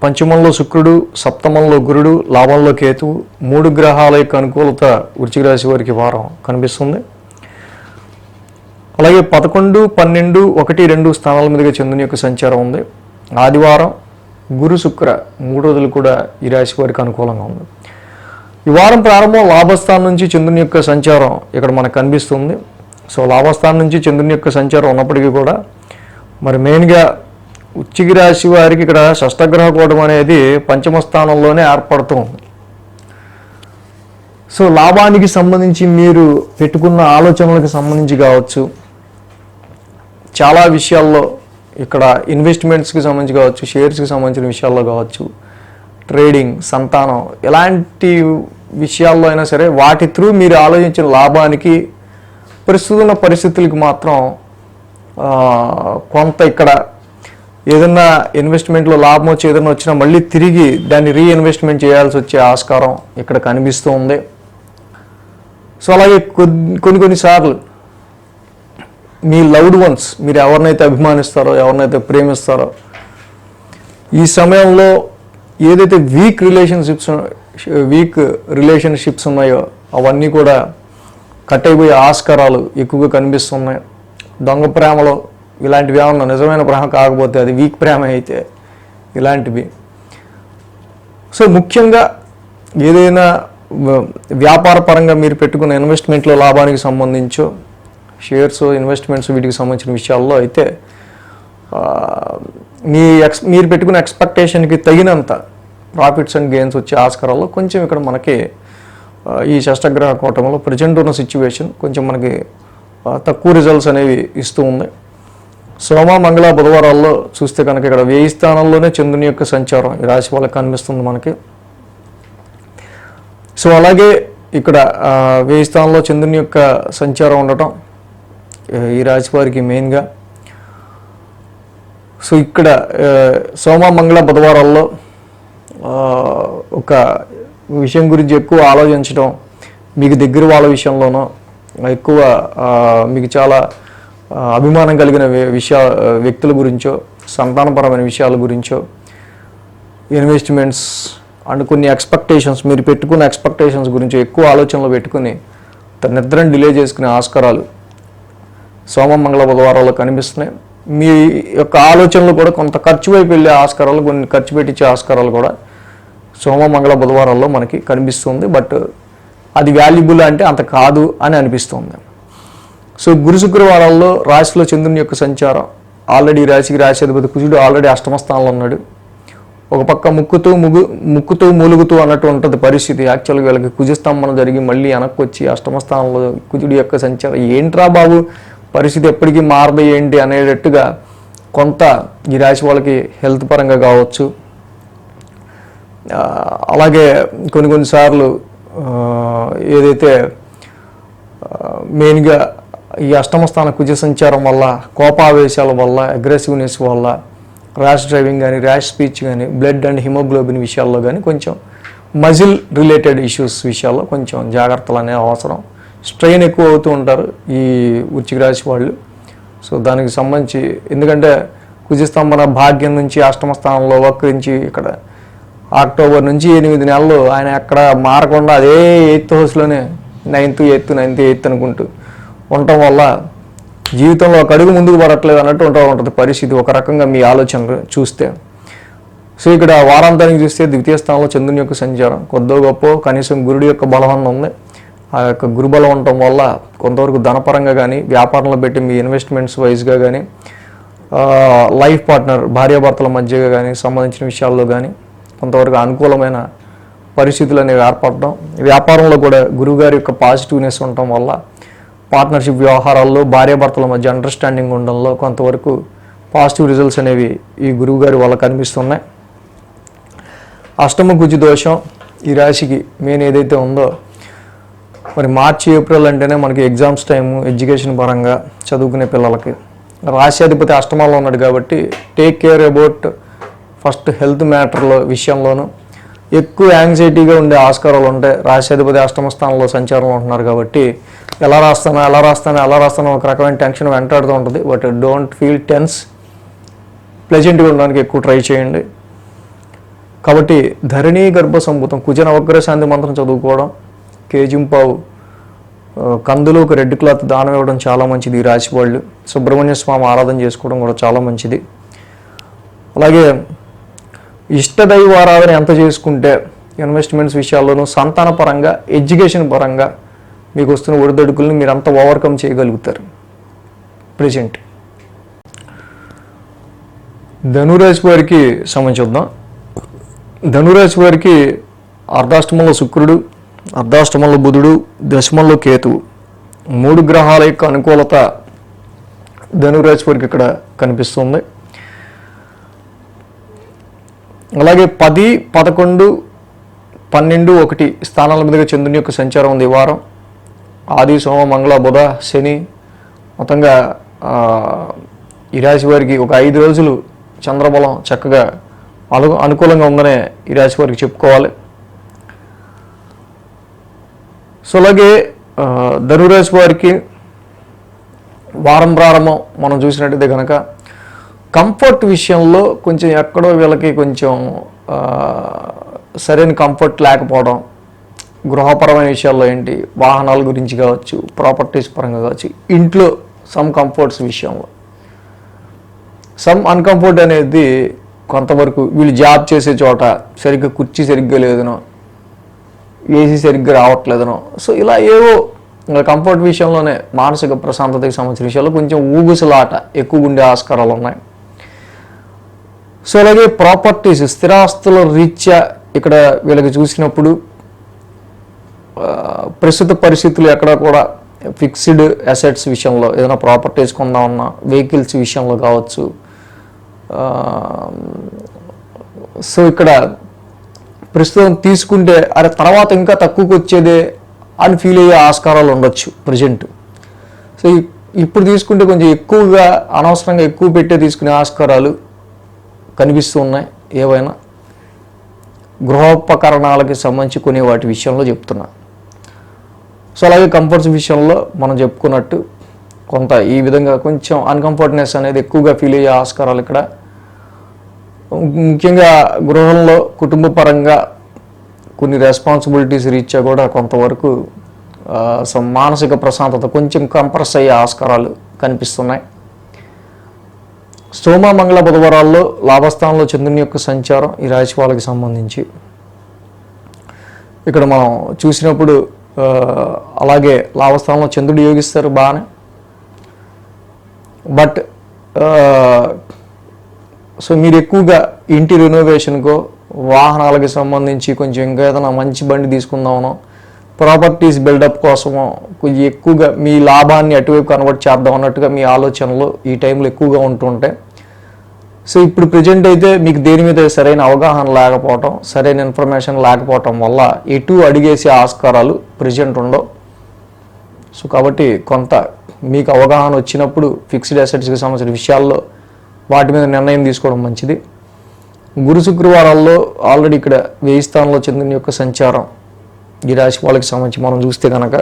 పంచమంలో శుక్రుడు, సప్తమంలో గురుడు, లాభంలో కేతువు, 3 గ్రహాల యొక్క అనుకూలత వృశ్చిక రాశి వారికి వారం కనిపిస్తుంది. అలాగే 11, 12, 1, 2 స్థానాల మీదుగా చంద్రుని యొక్క సంచారం ఉంది. ఆదివారం గురు శుక్ర 3 రోజులు కూడా ఈ రాశి వారికి అనుకూలంగా ఉంది. ఈ వారం ప్రారంభం లాభస్థానం నుంచి చంద్రుని యొక్క సంచారం ఇక్కడ మనకు కనిపిస్తుంది. సో లాభస్థానం నుంచి చంద్రుని యొక్క సంచారం ఉన్నప్పటికీ కూడా మరి మెయిన్గా వృశ్చిక రాశి వారికి ఇక్కడ షష్టగ్రహ కూటం అనేది పంచమ స్థానంలోనే ఏర్పడుతుంది. సో లాభానికి సంబంధించి మీరు పెట్టుకున్న ఆలోచనలకు సంబంధించి కావచ్చు, చాలా విషయాల్లో ఇక్కడ ఇన్వెస్ట్మెంట్స్కి సంబంధించి కావచ్చు, షేర్స్కి సంబంధించిన విషయాల్లో కావచ్చు, ట్రేడింగ్, సంతానం, ఎలాంటి విషయాల్లో అయినా సరే వాటి త్రూ మీరు ఆలోచించిన లాభానికి ప్రస్తుత పరిస్థితులకి మాత్రం కొంత ఇక్కడ ఏదన్నా ఇన్వెస్ట్మెంట్లో లాభం వచ్చి ఏదైనా వచ్చినా మళ్ళీ తిరిగి దాన్ని రీఇన్వెస్ట్మెంట్ చేయాల్సి వచ్చే ఆస్కారం ఇక్కడ కనిపిస్తూ ఉంది. సో అలాగే కొన్నిసార్లు మీ లవ్డ్ వన్స్, మీరు ఎవరినైతే అభిమానిస్తారో, ఎవరినైతే ప్రేమిస్తారో, ఈ సమయంలో ఏదైతే వీక్ రిలేషన్షిప్స్ ఉన్నాయో అవన్నీ కూడా కట్ అయిపోయే ఆస్కారాలు ఎక్కువగా కనిపిస్తున్నాయి. దొంగ ప్రేమలో ఇలాంటివి ఏమన్నా నిజమైన ప్రేమ కాకపోతే అది వీక్ ప్రేమ అయితే ఇలాంటివి. సో ముఖ్యంగా ఏదైనా వ్యాపార పరంగా మీరు పెట్టుకున్న ఇన్వెస్ట్మెంట్లో లాభానికి సంబంధించో, షేర్స్, ఇన్వెస్ట్మెంట్స్ వీటికి సంబంధించిన విషయాల్లో అయితే మీరు పెట్టుకున్న ఎక్స్పెక్టేషన్కి తగినంత ప్రాఫిట్స్ అండ్ గెయిన్స్ వచ్చే ఆస్కారాల్లో కొంచెం ఇక్కడ మనకి ఈ షష్టగ్రహ కూటంలో ప్రజెంట్ ఉన్న సిచ్యువేషన్ కొంచెం మనకి తక్కువ రిజల్ట్స్ అనేవి ఇస్తూ ఉంది. సోమ, మంగళ, బుధవారాల్లో చూస్తే కనుక ఇక్కడ 1000 స్థానంలోనే చంద్రుని యొక్క సంచారం ఈ రాశి వాళ్ళకి కనిపిస్తుంది మనకి. సో అలాగే ఇక్కడ 1000 స్థానంలో చంద్రుని యొక్క సంచారం ఉండటం ఈ రాశి వారికి మెయిన్గా. సో ఇక్కడ సోమ, మంగళ, బుధవారాల్లో ఒక విషయం గురించి ఎక్కువ ఆలోచించడం, మీకు దగ్గర వాళ్ళ విషయంలోనో ఎక్కువ మీకు చాలా అభిమానం కలిగిన వ్యక్తుల గురించో, సంతానపరమైన విషయాల గురించో, ఇన్వెస్ట్మెంట్స్ అండ్ కొన్ని ఎక్స్పెక్టేషన్స్, మీరు పెట్టుకున్న ఎక్స్పెక్టేషన్స్ గురించి ఎక్కువ ఆలోచనలు పెట్టుకుని నిద్రను డిలే చేసుకునే ఆస్కారాలు సోమ, మంగళ, బుధవారాల్లో కనిపిస్తున్నాయి. మీ యొక్క ఆలోచనలు కూడా కొంత ఖర్చు వైపు వెళ్ళే ఆస్కారాలు, కొన్ని ఖర్చు పెట్టించే ఆస్కారాలు కూడా సోమ, మంగళ, బుధవారాల్లో మనకి కనిపిస్తుంది. బట్ అది వాల్యుబుల్ అంటే అంత కాదు అని అనిపిస్తుంది. సో గురు శుక్రవారాల్లో రాశిలో చంద్రుని యొక్క సంచారం ఆల్రెడీ రాశికి రాశిధిపతి కుజుడు ఆల్రెడీ అష్టమ స్థానంలో ఉన్నాడు. ఒక పక్క ముక్కుతూ మూలుగుతూ అన్నట్టు ఉంటుంది పరిస్థితి. యాక్చువల్గా వీళ్ళకి కుజస్తంభన జరిగి మళ్ళీ వెనక్కి వచ్చి అష్టమ స్థానంలో కుజుడి యొక్క సంచారం, ఏంట్రా బాబు పరిస్థితి ఎప్పటికీ మారదు ఏంటి అనేటట్టుగా కొంత ఈ రాశి వాళ్ళకి హెల్త్ పరంగా కావచ్చు, అలాగే కొన్నిసార్లు ఏదైతే మెయిన్గా ఈ అష్టమ స్థాన కుజ సంచారం వల్ల, కోపావేశాల వల్ల, అగ్రెసివ్నెస్ వల్ల, ర్యాష్ డ్రైవింగ్ కానీ, ర్యాష్ స్పీచ్ కానీ, బ్లడ్ అండ్ హిమోగ్లోబిన్ విషయాల్లో కానీ కొంచెం మజిల్ రిలేటెడ్ ఇష్యూస్ విషయాల్లో కొంచెం జాగ్రత్తలు అనేవి అవసరం. స్ట్రెయిన్ ఎక్కువ అవుతూ ఉంటారు ఈ వృశ్చిక రాశి వాళ్ళు. సో దానికి సంబంధించి ఎందుకంటే కుజస్తంభన భాగ్యం నుంచి అష్టమ స్థానంలో వక్రించి ఇక్కడ అక్టోబర్ నుంచి 8 నెలలు ఆయన ఎక్కడ మారకుండా అదే 8th హౌస్లోనే 9th, 8th అనుకుంటూ ఉండటం వల్ల జీవితంలో ఒక అడుగు ముందుకు పడట్లేదు అన్నట్టు ఉంటుంది పరిస్థితి ఒక రకంగా మీ ఆలోచనలు చూస్తే. సో ఇక్కడ వారాంతానికి చూస్తే ద్వితీయ స్థానంలో చంద్రుని యొక్క సంచారం కొద్దో గొప్ప కనీసం గురుడి యొక్క బలవన్న ఉంది. ఆ యొక్క గురుబలం ఉండటం వల్ల కొంతవరకు ధనపరంగా కానీ, వ్యాపారంలో పెట్టి మీ ఇన్వెస్ట్మెంట్స్ వైజ్గా కానీ, లైఫ్ పార్ట్నర్ భార్యాభర్తల మధ్యగా కానీ సంబంధించిన విషయాల్లో కానీ కొంతవరకు అనుకూలమైన పరిస్థితులు అనేవి ఏర్పడటం. వ్యాపారంలో కూడా గురువుగారి యొక్క పాజిటివ్నెస్ ఉండటం వల్ల పార్ట్నర్షిప్ వ్యవహారాల్లో భార్యాభర్తల మధ్య అండర్స్టాండింగ్ ఉండడంలో కొంతవరకు పాజిటివ్ రిజల్ట్స్ అనేవి ఈ గురువుగారి వల్ల కనిపిస్తున్నాయి. అష్టమ కుజ దోషం ఈ రాశికి మెయిన్ ఏదైతే ఉందో, మరి మార్చి, ఏప్రిల్ అంటేనే మనకి ఎగ్జామ్స్ టైము, ఎడ్యుకేషన్ పరంగా చదువుకునే పిల్లలకి. రాశ్యాధిపతి అష్టమాల్లో ఉన్నాడు కాబట్టి take care about first health మ్యాటర్లో విషయంలోనూ ఎక్కువ యాంగ్జైటీగా ఉండే ఆస్కారాలు ఉంటాయి. రాశ్యాధిపతి అష్టమ స్థానంలో సంచారంలో ఉంటున్నారు కాబట్టి ఎలా రాస్తానో ఒక రకమైన టెన్షన్ వెంటాడుతూ ఉంటుంది. బట్ డోంట్ ఫీల్ టెన్స్, ప్లెజెంట్గా ఉండడానికి ఎక్కువ ట్రై చేయండి. కాబట్టి ధరణి గర్భ సంభూతం కుజ నవగ్రహ శాంతి మంత్రం చదువుకోవడం, కేజింపావు కందులు ఒక రెడ్ క్లాత్ దానం ఇవ్వడం చాలా మంచిది. ఈ రాశి వాళ్ళు సుబ్రహ్మణ్య స్వామి ఆరాధన చేసుకోవడం కూడా చాలా మంచిది. అలాగే ఇష్టదైవ ఆరాధన ఎంత చేసుకుంటే ఇన్వెస్ట్మెంట్స్ విషయాల్లోనూ, సంతాన పరంగా, ఎడ్యుకేషన్ పరంగా మీకు వస్తున్న ఒడిదొడుకుల్ని మీరు అంత ఓవర్కమ్ చేయగలుగుతారు. ప్రెజెంట్ ధనురాశి వారికి సంబంధించి చూద్దాం. ధనురాశి వారికి అర్ధాష్టమంలో శుక్రుడు, అర్ధాష్టమంలో బుధుడు, దశమంలో కేతువు, 3 గ్రహాల యొక్క అనుకూలత ధనురాశి వారికి ఇక్కడ కనిపిస్తుంది. అలాగే 10, 11, 12, 1 స్థానాల మీదుగా చంద్రుని యొక్క సంచారం ఉంది ఈ వారం. ఆది, సోమ, మంగళ, బుధ, శని, మొత్తంగా ఈ రాశి వారికి ఒక 5 రోజులు చంద్రబలం చక్కగా అనుకూలంగా ఉందనే ఈ రాశి వారికి చెప్పుకోవాలి. సో అలాగే ధనురాశి వారికి వారం ప్రారంభం మనం చూసినట్టయితే కనుక కంఫర్ట్ విషయంలో కొంచెం ఎక్కడో వీళ్ళకి కొంచెం సరైన కంఫర్ట్ లేకపోవడం, గృహపరమైన విషయాల్లో ఏంటి, వాహనాల గురించి కావచ్చు, ప్రాపర్టీస్ పరంగా కావచ్చు, ఇంట్లో సమ్ కంఫర్ట్స్ విషయంలో సమ్ అన్కంఫర్ట్ అనేది కొంతవరకు వీళ్ళు జాబ్ చేసే చోట సరిగ్గా కుర్చీ సరిగ్గా లేదనో, ఏసీ సరిగ్గా రావట్లేదనో, సో ఇలా ఏవో కంఫర్ట్ విషయంలోనే మానసిక ప్రశాంతతకి సంబంధించిన విషయాల్లో కొంచెం ఊగుసలాట ఎక్కువ ఉండే ఆస్కారాలు ఉన్నాయి. సో అలాగే ప్రాపర్టీస్, స్థిరాస్తుల రీత్యా ఇక్కడ వీళ్ళకి చూసినప్పుడు ప్రస్తుత పరిస్థితులు ఎక్కడ కూడా ఫిక్స్డ్ అసెట్స్ విషయంలో ఏదైనా ప్రాపర్టీస్ కొందామన్నా, వెహికల్స్ విషయంలో కావచ్చు. సో ఇక్కడ ప్రస్తుతం తీసుకుంటే అరే తర్వాత ఇంకా తక్కువకి వచ్చేదే అని ఫీల్ అయ్యే ఆస్కారాలు ఉండొచ్చు ప్రజెంట్. సో ఇప్పుడు తీసుకుంటే కొంచెం ఎక్కువగా అనవసరంగా ఎక్కువ పెట్టే తీసుకునే ఆస్కారాలు కనిపిస్తూ ఉన్నాయి. ఏవైనా గృహోపకరణాలకి సంబంధించి కొనే వాటి విషయంలో చెప్తున్నా. సో అలాగే కంఫర్ట్స్ విషయంలో మనం చెప్పుకున్నట్టు కొంత ఈ విధంగా కొంచెం అన్కంఫర్ట్నెస్ అనేది ఎక్కువగా ఫీల్ అయ్యే ఆస్కారాలు ఇక్కడ. ముఖ్యంగా గృహంలో కుటుంబ పరంగా కొన్ని రెస్పాన్సిబిలిటీస్ రీత్యా కూడా కొంతవరకు మానసిక ప్రశాంతత కొంచెం కంప్రెస్ అయ్యే ఆస్కారాలు కనిపిస్తున్నాయి. సోమ, మంగళ, బుధవారాల్లో లాభస్థానంలో చంద్రుని యొక్క సంచారం ఈ రాశి వాళ్ళకి సంబంధించి ఇక్కడ మనం చూసినప్పుడు అలాగే లాభస్థానంలో చంద్రుడు యోగిస్తారు బాగానే. బట్ సో మీరు ఎక్కువగా ఇంటి రెనోవేషన్కో, వాహనాలకి సంబంధించి కొంచెం ఇంకా ఏదైనా మంచి బండి తీసుకుందామనో, ప్రాపర్టీస్ బిల్డప్ కోసమో కొంచెం ఎక్కువగా మీ లాభాన్ని అటువైపు కన్వర్ట్ చేద్దాం అన్నట్టుగా మీ ఆలోచనలు ఈ టైంలో ఎక్కువగా ఉంటుంటాయి. సో ఇప్పుడు ప్రజెంట్ అయితే మీకు దేని మీద సరైన అవగాహన లేకపోవటం, సరైన ఇన్ఫర్మేషన్ లేకపోవటం వల్ల ఎటు అడిగేసే ఆస్కారాలు ప్రజెంట్ ఉండవు. సో కాబట్టి కొంత మీకు అవగాహన వచ్చినప్పుడు ఫిక్స్డ్ అసెట్స్కి సంబంధించిన విషయాల్లో వాటి మీద నిర్ణయం తీసుకోవడం మంచిది. గురు, శుక్రవారాల్లో ఆల్రెడీ ఇక్కడ 1000 స్థానంలో చంద్రుని యొక్క సంచారం ఈ రాశి వాళ్ళకి సంబంధించి మనం చూస్తే కనుక,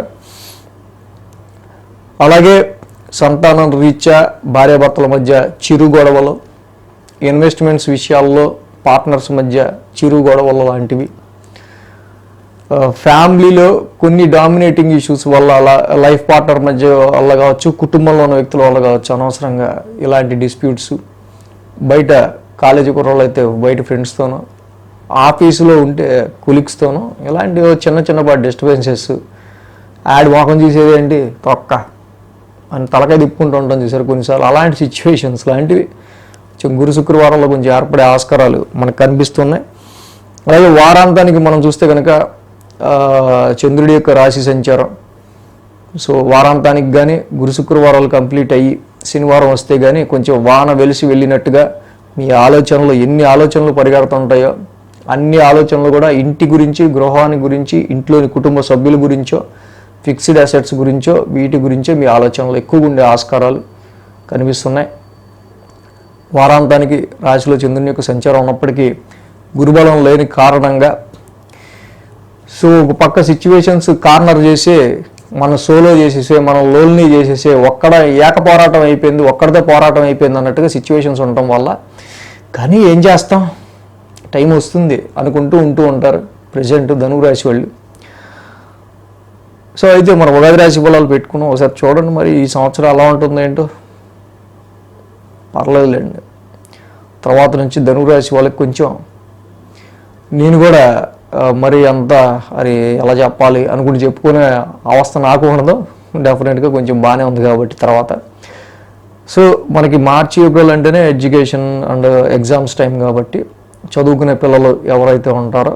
అలాగే సంతానం రీత్యా భార్యాభర్తల మధ్య చిరు గొడవలు, ఇన్వెస్ట్మెంట్స్ విషయాల్లో పార్ట్నర్స్ మధ్య చిరు గొడవలు లాంటివి, ఫ్యామిలీలో కొన్ని డామినేటింగ్ ఇష్యూస్ వల్ల లైఫ్ పార్ట్నర్ మధ్య వల్ల కావచ్చు, కుటుంబంలో ఉన్న వ్యక్తుల వల్ల కావచ్చు, అనవసరంగా ఇలాంటి డిస్ప్యూట్స్, బయట కాలేజీ కుర్రలు అయితే బయట ఫ్రెండ్స్తోనో, ఆఫీసులో ఉంటే కొలీగ్స్తోనో ఇలాంటి చిన్న చిన్నపాటి డిస్టర్బెన్సెస్, యాడ్ మోహం చూసేది ఏంటి తొక్క అని తలకాయ తిప్పుకుంటూ ఉంటాం చూసారు కొన్నిసార్లు, అలాంటి సిచ్యువేషన్స్ లాంటివి గురు, శుక్రవారంలో కొంచెం ఏర్పడే ఆస్కారాలు మనకు కనిపిస్తున్నాయి. అలాగే వారాంతానికి మనం చూస్తే కనుక చంద్రుడి యొక్క రాశి సంచారం, సో వారాంతానికి కానీ గురు, శుక్రవారాలు కంప్లీట్ అయ్యి శనివారం వస్తే కానీ కొంచెం వాన వెలిసి వెళ్ళినట్టుగా మీ ఆలోచనలు ఎన్ని ఆలోచనలు పరిగెడుతుంటాయో అన్ని ఆలోచనలు కూడా ఇంటి గురించి, గృహాన్ని గురించి, ఇంట్లోని కుటుంబ సభ్యుల గురించో, ఫిక్స్డ్ అసెట్స్ గురించో, వీటి గురించో మీ ఆలోచనలు ఎక్కువగా ఉండే ఆస్కారాలు కనిపిస్తున్నాయి. వారాంతానికి రాశిలో చంద్రుని యొక్క సంచారం ఉన్నప్పటికీ గురుబలం లేని కారణంగా సో ఒక పక్క సిచ్యువేషన్స్ కార్నర్ చేసే, మనం సోలో చేసేసే, మనం లోల్ని చేసేసే, ఏక పోరాటం అయిపోయింది, ఒక్కడితో పోరాటం అయిపోయింది అన్నట్టుగా సిచ్యువేషన్స్ ఉండటం వల్ల, కానీ ఏం చేస్తాం, టైం వస్తుంది అనుకుంటూ ఉంటారు ప్రజెంట్ ధనురాశి వాళ్ళు. సో అయితే మనం ఉగాది రాశి ఫలాలు పెట్టుకున్నాం, ఒకసారి చూడండి మరి ఈ సంవత్సరం ఎలా ఉంటుందో ఏంటో. పర్లేదులేండి, తర్వాత నుంచి ధనురాశి వాళ్ళకి కొంచెం నేను కూడా మరి అంత అది ఎలా చెప్పాలి అనుకుని చెప్పుకునే అవస్థ నాకు ఉండదు. డెఫినెట్గా కొంచెం బాగానే ఉంది కాబట్టి తర్వాత. సో మనకి మార్చి ఏప్రిల్ అంటేనే ఎడ్యుకేషన్ అండ్ ఎగ్జామ్స్ టైం కాబట్టి చదువుకునే పిల్లలు ఎవరైతే ఉంటారో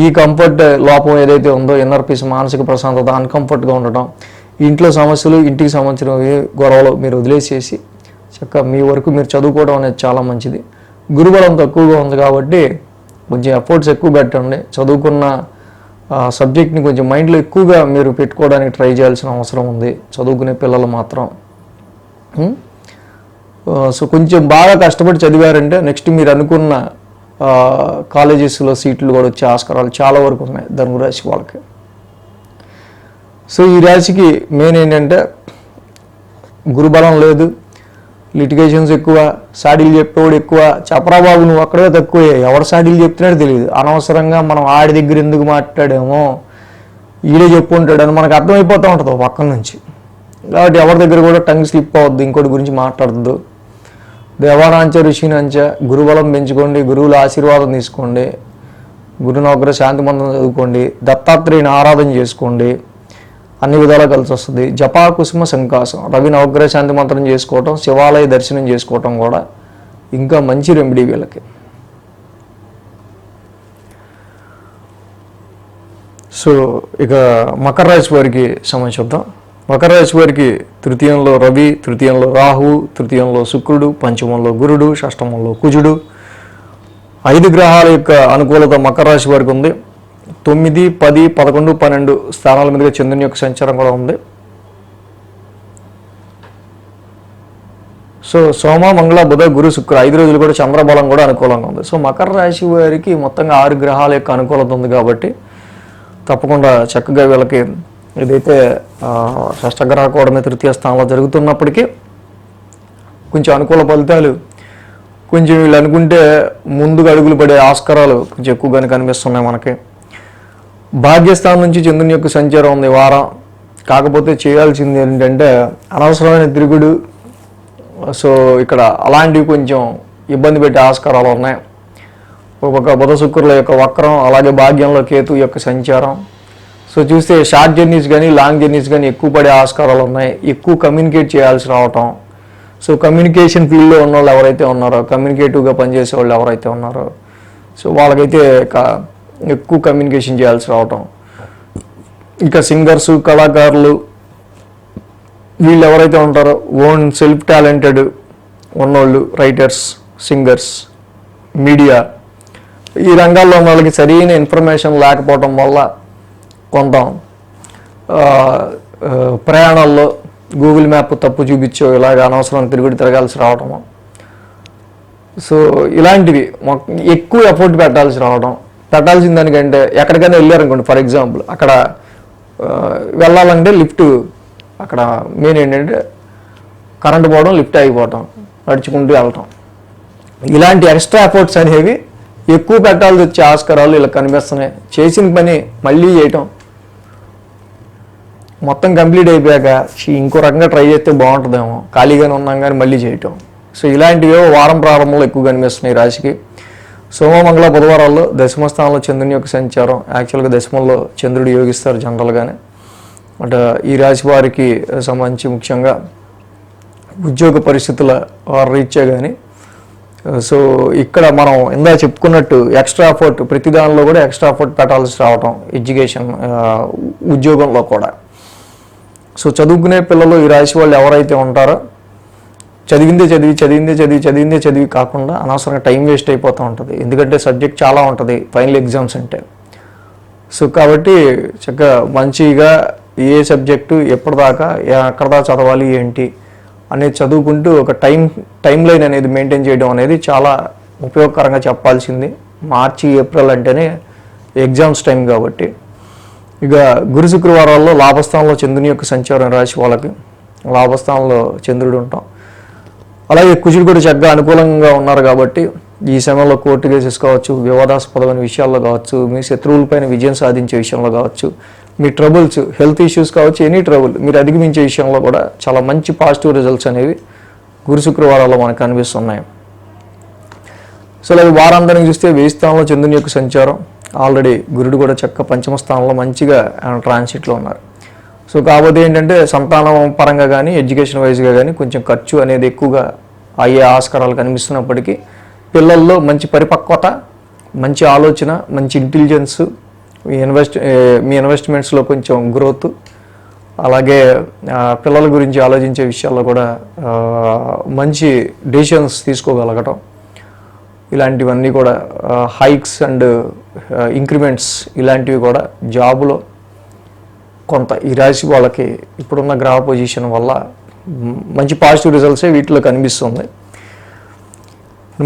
ఈ కంఫర్ట్ లోపం ఏదైతే ఉందో, ఇన్నర్ పీస్, మానసిక ప్రశాంతత, అన్కంఫర్ట్గా ఉండటం, ఇంట్లో సమస్యలు, ఇంటికి సంబంధించిన గొడవలు మీరు వదిలేసేసి చక్కగా మీ వరకు మీరు చదువుకోవడం అనేది చాలా మంచిది. గురుబలం తక్కువగా ఉంది కాబట్టి కొంచెం ఎఫర్ట్స్ ఎక్కువ పెట్టండి. చదువుకున్న సబ్జెక్ట్ని కొంచెం మైండ్లో ఎక్కువగా మీరు పెట్టుకోవడానికి ట్రై చేయాల్సిన అవసరం ఉంది చదువుకునే పిల్లలు మాత్రం. సో కొంచెం బాగా కష్టపడి చదివారంటే నెక్స్ట్ మీరు అనుకున్న కాలేజెస్లో సీట్లు కూడా వచ్చే ఆస్కారాలు చాలా వరకు ఉన్నాయి ధనురాశి వాళ్ళకి. సో ఈ రాశికి మెయిన్ ఏంటంటే గురుబలం లేదు, లిటిగేషన్స్ ఎక్కువ, సాడీలు చెప్పేవాడు ఎక్కువ. చెప్పరాబాబు నువ్వు అక్కడే తక్కువే, ఎవరు సాడీలు చెప్తున్నాడో తెలియదు. అనవసరంగా మనం ఆడి దగ్గర ఎందుకు మాట్లాడామో ఈడే చెప్పుకుంటాడు అని మనకు అర్థమైపోతూ ఉంటుంది పక్కన నుంచి. కాబట్టి ఎవరి దగ్గర కూడా టంగ్ స్లిప్ అవ్వద్దు, ఇంకోటి గురించి మాట్లాడద్దు. దేవానాంచ ఋషినాంచ, గురుబలం పెంచుకోండి, గురువుల ఆశీర్వాదం తీసుకోండి, గురునవగ్రహ శాంతి మంత్రం చదువుకోండి, దత్తాత్రేయుని ఆరాధన చేసుకోండి, అన్ని విధాలా కలిసి వస్తుంది. జపా కుసుమ సంకాసం, రవి నవగ్రహ శాంతి మంత్రం చేసుకోవటం, శివాలయ దర్శనం చేసుకోవటం కూడా ఇంకా మంచి రెమెడీ వీళ్ళకి. సో ఇక మకర రాశి వారికి సంబంధించుద్దాం. మకర రాశి వారికి తృతీయంలో రవి, తృతీయంలో రాహు, తృతీయంలో శుక్రుడు, పంచమంలో గురుడు, షష్టమంలో కుజుడు, 5 గ్రహాల యొక్క అనుకూలత మకర రాశి వారికి ఉంది. 9, 10, 11, 12 స్థానాల మీదుగా చంద్రుని యొక్క సంచారం కూడా ఉంది. సో సోమ, మంగళ, బుధ, గురు, శుక్ర 5 రోజులు కూడా చంద్రబలం కూడా అనుకూలంగా ఉంది. సో మకర రాశి వారికి మొత్తంగా 6 గ్రహాల యొక్క అనుకూలత ఉంది కాబట్టి తప్పకుండా చక్కగా వీళ్ళకి ఏదైతే షష్టగ్రహ కూడమే తృతీయ స్థానంలో జరుగుతున్నప్పటికీ కొంచెం అనుకూల ఫలితాలు కొంచెం వీళ్ళు అనుకుంటే ముందుగా అడుగులు పడే ఆస్కారాలు కొంచెం ఎక్కువగానే కనిపిస్తున్నాయి మనకి. భాగ్యస్థానం నుంచి చంద్రుని యొక్క సంచారం ఉంది వారం. కాకపోతే చేయాల్సింది ఏంటంటే అనవసరమైన తిరుగుడు. సో ఇక్కడ అలాంటివి కొంచెం ఇబ్బంది పెట్టే ఆస్కారాలు ఉన్నాయి. ఒక బుధ శుక్రుల యొక్క వక్రం, అలాగే భాగ్యంలో కేతు యొక్క సంచారం. సో చూస్తే షార్ట్ జర్నీస్ కానీ లాంగ్ జర్నీస్ కానీ ఎక్కువ పడే ఆస్కారాలు ఉన్నాయి. ఎక్కువ కమ్యూనికేట్ చేయాల్సి రావటం. సో కమ్యూనికేషన్ ఫీల్డ్లో ఉన్న వాళ్ళు ఎవరైతే ఉన్నారో, కమ్యూనికేటివ్గా పనిచేసే వాళ్ళు ఎవరైతే ఉన్నారో, సో వాళ్ళకైతే ఎక్కువ కమ్యూనికేషన్ చేయాల్సి రావటం. ఇంకా సింగర్స్, కళాకారులు వీళ్ళు ఎవరైతే ఉంటారో, ఓన్ సెల్ఫ్ టాలెంటెడ్ ఉన్నోళ్ళు, రైటర్స్, సింగర్స్, మీడియా ఈ రంగాల్లో ఉన్న వాళ్ళకి సరైన ఇన్ఫర్మేషన్ లేకపోవటం వల్ల కొంత ప్రయాణాల్లో గూగుల్ మ్యాప్ తప్పు చూపించో ఇలాగ అనవసరం తిరగాల్సి రావటము. సో ఇలాంటివి ఎక్కువ ఎఫర్ట్ పెట్టాల్సిన దానికంటే ఎక్కడికైనా వెళ్ళారనుకోండి, ఫర్ ఎగ్జాంపుల్ అక్కడ వెళ్ళాలంటే లిఫ్ట్, అక్కడ మెయిన్ ఏంటంటే కరెంటు పోవడం, లిఫ్ట్ అయిపోవటం, నడుచుకుంటూ వెళ్ళటం, ఇలాంటి ఎక్స్ట్రా ఎఫర్ట్స్ అనేవి ఎక్కువ పెట్టాల్సి వచ్చే ఆస్కారాలు ఇలా కనిపిస్తున్నాయి. చేసిన పని మళ్ళీ చేయటం, మొత్తం కంప్లీట్ అయిపోయాక ఇంకో రకంగా ట్రై చేస్తే బాగుంటుందేమో, ఖాళీగానే ఉన్నాం కానీ మళ్ళీ చేయటం. సో ఇలాంటివి వారం ప్రారంభంలో ఎక్కువ కనిపిస్తున్నాయి రాశికి. సోమ, మంగళ, బుధవారాల్లో దశమ స్థానంలో చంద్రుని యొక్క సంచారం. యాక్చువల్గా దశమంలో చంద్రుడు యోగిస్తారు జనరల్గానే. అంటే ఈ రాశి వారికి సంబంధించి ముఖ్యంగా ఉద్యోగ పరిస్థితుల రీత్యా కానీ. సో ఇక్కడ మనం ఇందా చెప్పుకున్నట్టు ఎక్స్ట్రా ఎఫర్ట్, ప్రతి దానిలో కూడా ఎక్స్ట్రా ఎఫర్ట్ పెట్టాల్సి రావటం, ఎడ్యుకేషన్, ఉద్యోగంలో కూడా. సో చదువుకునే పిల్లలు ఈ రాశి వాళ్ళు ఎవరైతే ఉంటారో చదివిందే చదివి కాకుండా అనవసరంగా టైం వేస్ట్ అయిపోతూ ఉంటుంది. ఎందుకంటే సబ్జెక్ట్ చాలా ఉంటుంది ఫైనల్ ఎగ్జామ్స్ అంటే. సో కాబట్టి చక్కగా మంచిగా ఏ సబ్జెక్టు ఎప్పటిదాకా ఎక్కడ దాకా చదవాలి ఏంటి అనేది చదువుకుంటూ ఒక టైం లైన్ అనేది మెయింటైన్ చేయడం అనేది చాలా ఉపయోగకరంగా చెప్పాల్సింది. మార్చి, ఏప్రిల్ అంటేనే ఎగ్జామ్స్ టైం కాబట్టి. ఇక గురు శుక్రవారాల్లో లాభస్థానంలో చంద్రుని యొక్క సంచారం రాశి వాళ్ళకి, లాభస్థానంలో చంద్రుడు ఉంటాం. అలాగే కుజుడు కూడా చక్కగా అనుకూలంగా ఉన్నారు కాబట్టి ఈ సమయంలో కోర్టు కేసెస్ కావచ్చు, వివాదాస్పదమైన విషయాల్లో కావచ్చు, మీ శత్రువులపైన విజయం సాధించే విషయంలో కావచ్చు, మీ ట్రబుల్స్, హెల్త్ ఇష్యూస్ కావచ్చు, ఎనీ ట్రబుల్ మీరు అధిగమించే విషయంలో కూడా చాలా మంచి పాజిటివ్ రిజల్ట్స్ అనేవి గురు శుక్రవారాల్లో మనకు కనిపిస్తున్నాయి. సో అలాగే వారాంతానికి చూస్తే 1000 స్థానంలో చంద్రుని యొక్క సంచారం, ఆల్రెడీ గురుడు కూడా చక్క పంచమ స్థానంలో మంచిగా ట్రాన్సిట్లో ఉన్నారు. సో కాకపోతే ఏంటంటే సంతానం పరంగా కానీ ఎడ్యుకేషన్ వైజ్గా కానీ కొంచెం ఖర్చు అనేది ఎక్కువగా అయ్యే ఆస్కారాలు కనిపిస్తున్నప్పటికీ పిల్లల్లో మంచి పరిపక్వత, మంచి ఆలోచన, మంచి ఇంటెలిజెన్స్, మీ ఇన్వెస్ట్మెంట్స్లో కొంచెం గ్రోత్, అలాగే పిల్లల గురించి ఆలోచించే విషయాల్లో కూడా మంచి డెసిషన్స్ తీసుకోగలగటం, ఇలాంటివన్నీ కూడా హైక్స్ అండ్ ఇంక్రిమెంట్స్ ఇలాంటివి కూడా జాబులో కొంత ఈ రాశి వాళ్ళకి ఇప్పుడున్న గ్రహ పొజిషన్ వల్ల మంచి పాజిటివ్ రిజల్ట్సే వీటిలో కనిపిస్తుంది.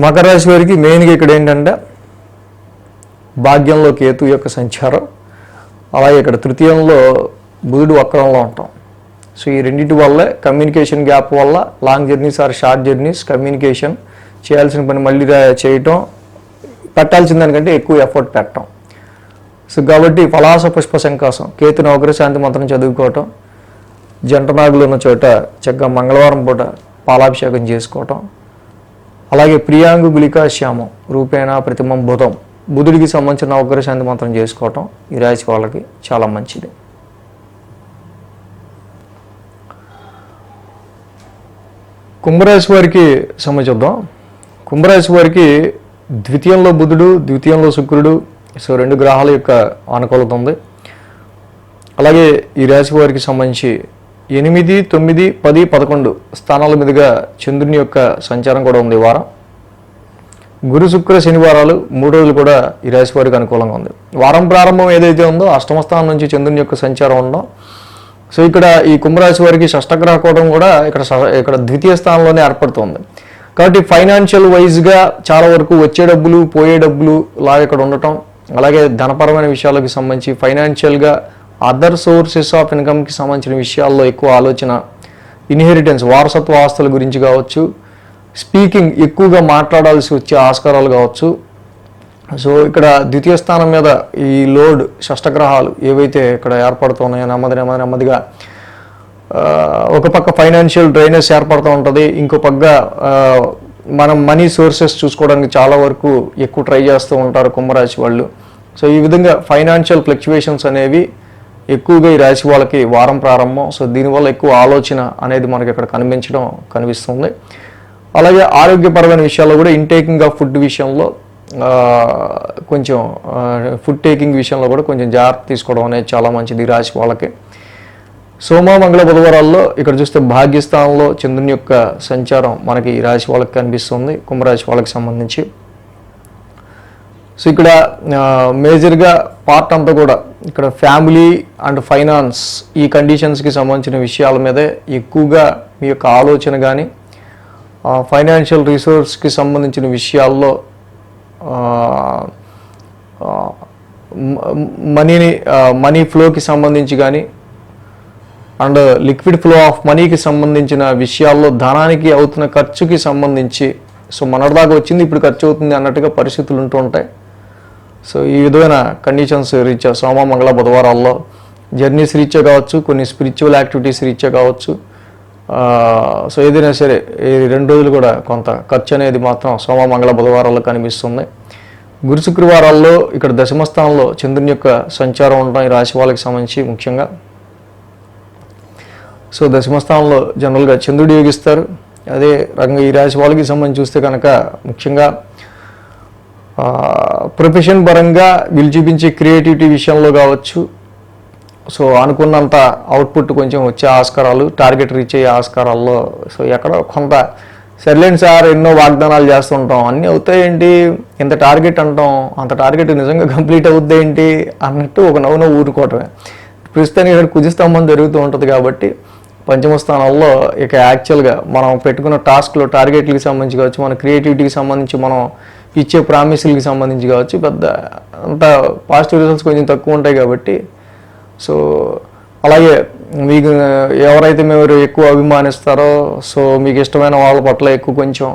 మకర రాశి వారికి మెయిన్గా ఇక్కడ ఏంటంటే భాగ్యంలో కేతు యొక్క సంచారం, అలాగే ఇక్కడ తృతీయంలో బుధుడు వక్రంలో ఉంటాం. సో ఈ రెండింటి వల్లే కమ్యూనికేషన్ గ్యాప్ వల్ల long journeys or short journeys, communication చేయాల్సిన పని మళ్ళీ చేయటం, పెట్టాల్సిన దానికంటే ఎక్కువ ఎఫర్ట్ పెట్టడం. సో కాబట్టి పలాస పుష్ప సంకాసం, కేతు నవగ్రహ శాంతి మంత్రం చదువుకోవటం, జంట నాగులు ఉన్న చోట చక్కగా మంగళవారం పూట పాలాభిషేకం చేసుకోవటం, అలాగే ప్రియాంగు గులికా శ్యామం రూపేణ ప్రతిమం బుధం, బుధుడికి సంబంధించిన నవగ్రహ శాంతి మంత్రం చేసుకోవటం ఈ రాశి వాళ్ళకి చాలా మంచిది. కుంభరాశి వారికి సంబంధించుద్దాం. కుంభరాశి వారికి ద్వితీయంలో బుధుడు, ద్వితీయంలో శుక్రుడు, సో 2 గ్రహాల యొక్క అనుకూలత ఉంది. అలాగే ఈ రాశి వారికి సంబంధించి 8, 9, 10, 11 స్థానాల మీదుగా చంద్రుని యొక్క సంచారం కూడా ఉంది. వారం గురు శుక్ర శనివారాలు 3 రోజులు కూడా ఈ రాశి వారికి అనుకూలంగా ఉంది. వారం ప్రారంభం ఏదైతే ఉందో అష్టమ స్థానం నుంచి చంద్రుని యొక్క సంచారం ఉండడం. సో ఇక్కడ ఈ కుంభరాశి వారికి షష్టగ్రహ కూటం కూడా ఇక్కడ ద్వితీయ స్థానంలోనే ఏర్పడుతుంది. కాబట్టి ఫైనాన్షియల్ వైజ్గా చాలా వరకు వచ్చే డబ్బులు పోయే డబ్బులు లాగా ఇక్కడ ఉండటం, అలాగే ధనపరమైన విషయాలకు సంబంధించి ఫైనాన్షియల్గా అదర్ సోర్సెస్ ఆఫ్ ఇన్కమ్కి సంబంధించిన విషయాల్లో ఎక్కువ ఆలోచన, ఇన్హెరిటెన్స్ వారసత్వ ఆస్తుల గురించి కావచ్చు, స్పీకింగ్ ఎక్కువగా మాట్లాడాల్సి వచ్చే ఆస్కారాలు కావచ్చు. సో ఇక్కడ ద్వితీయ స్థానం మీద ఈ లోడ్ షష్టగ్రహాలు ఏవైతే ఇక్కడ ఏర్పడుతున్నాయో నెమ్మదిగా ఒక పక్క ఫైనాన్షియల్ డ్రైనెస్ ఏర్పడుతూ ఉంటుంది, ఇంకో పక్క మనం మనీ సోర్సెస్ చూసుకోవడానికి చాలా వరకు ఎక్కువ ట్రై చేస్తూ ఉంటారు కుంభరాశి వాళ్ళు. సో ఈ విధంగా ఫైనాన్షియల్ ఫ్లక్చువేషన్స్ అనేవి ఎక్కువగా ఈ రాశి వాళ్ళకి వారం ప్రారంభం. సో దీనివల్ల ఎక్కువ ఆలోచన అనేది మనకి ఇక్కడ కనిపిస్తుంది. అలాగే ఆరోగ్యపరమైన విషయాల్లో కూడా ఇంటేకింగ్ ఆఫ్ ఫుడ్ విషయంలో కొంచెం ఫుడ్ టేకింగ్ విషయంలో కూడా కొంచెం జాగ్రత్త తీసుకోవడం అనేది చాలా మంచిది ఈ రాశి వాళ్ళకి. సోమ మంగళ బుధవారాల్లో ఇక్కడ చూస్తే భాగ్యస్థానంలో చంద్రుని యొక్క సంచారం మనకి ఈ రాశి వాళ్ళకి కనిపిస్తుంది కుంభరాశి వాళ్ళకి సంబంధించి. సో ఇక్కడ మేజర్గా పార్ట్ అంతా కూడా ఇక్కడ ఫ్యామిలీ అండ్ ఫైనాన్స్ ఈ కండిషన్స్కి సంబంధించిన విషయాల మీదే ఎక్కువగా మీ యొక్క ఆలోచన కానీ, ఫైనాన్షియల్ రిసోర్స్కి సంబంధించిన విషయాల్లో మనీ ఫ్లోకి సంబంధించి కానీ అండ్ లిక్విడ్ ఫ్లో ఆఫ్ మనీకి సంబంధించిన విషయాల్లో ధనానికి అవుతున్న ఖర్చుకి సంబంధించి, సో మొన్నటిదాకా వచ్చింది ఇప్పుడు ఖర్చు అవుతుంది అన్నట్టుగా పరిస్థితులు ఉంటూ ఉంటాయి. సో ఈ విధమైన కండిషన్స్ రీత్యా సోమ మంగళ బుధవారాల్లో జర్నీస్ రీత్యా కావచ్చు, కొన్ని స్పిరిచువల్ యాక్టివిటీస్ రీత్యా కావచ్చు, సో ఏదైనా సరే ఈ 2 రోజులు కూడా కొంత ఖర్చు అనేది మాత్రం సోమ మంగళ బుధవారాల్లో కనిపిస్తుంది. గురు శుక్రవారాల్లో ఇక్కడ దశమస్థానంలో చంద్రుని యొక్క సంచారం ఉండడం ఈ రాశి వాళ్ళకి సంబంధించి ముఖ్యంగా. సో దశమస్థానంలో జనరల్గా చంద్రుడు యోగిస్తారు. అదే రకంగా ఈ రాశి వాళ్ళకి సంబంధించి చూస్తే కనుక ముఖ్యంగా ప్రొఫెషన్ పరంగా వీళ్ళు చూపించే క్రియేటివిటీ విషయంలో కావచ్చు, సో అనుకున్నంత అవుట్పుట్ కొంచెం వచ్చే ఆస్కారాలు, టార్గెట్ రీచ్ అయ్యే ఆస్కారాల్లో సో ఎక్కడో కొంత సర్లేండి సార్ ఎన్నో వాగ్దానాలు చేస్తుంటాం, అన్నీ అవుతాయేంటి, ఇంత టార్గెట్ అంటాం, అంత టార్గెట్ నిజంగా కంప్లీట్ అవుద్దేంటి అన్నట్టు ఒక నవ్వున ఊరుకోవటమే. ప్రస్తుతానికి ఇక్కడ కుజిస్తంభం జరుగుతూ ఉంటుంది కాబట్టి పంచమ స్థానాల్లో ఇక యాక్చువల్గా మనం పెట్టుకున్న టాస్క్లో టార్గెట్లకి సంబంధించి కావచ్చు, మన క్రియేటివిటీకి సంబంధించి మనం ఇచ్చే ప్రామిసులకి సంబంధించి కావచ్చు, పెద్ద అంత పాజిటివ్ రిజల్ట్స్ కొంచెం తక్కువ ఉంటాయి కాబట్టి. సో అలాగే మీకు ఎవరైతే మీరు ఎక్కువ అభిమానిస్తారో, సో మీకు ఇష్టమైన వాళ్ళ పట్ల ఎక్కువ కొంచెం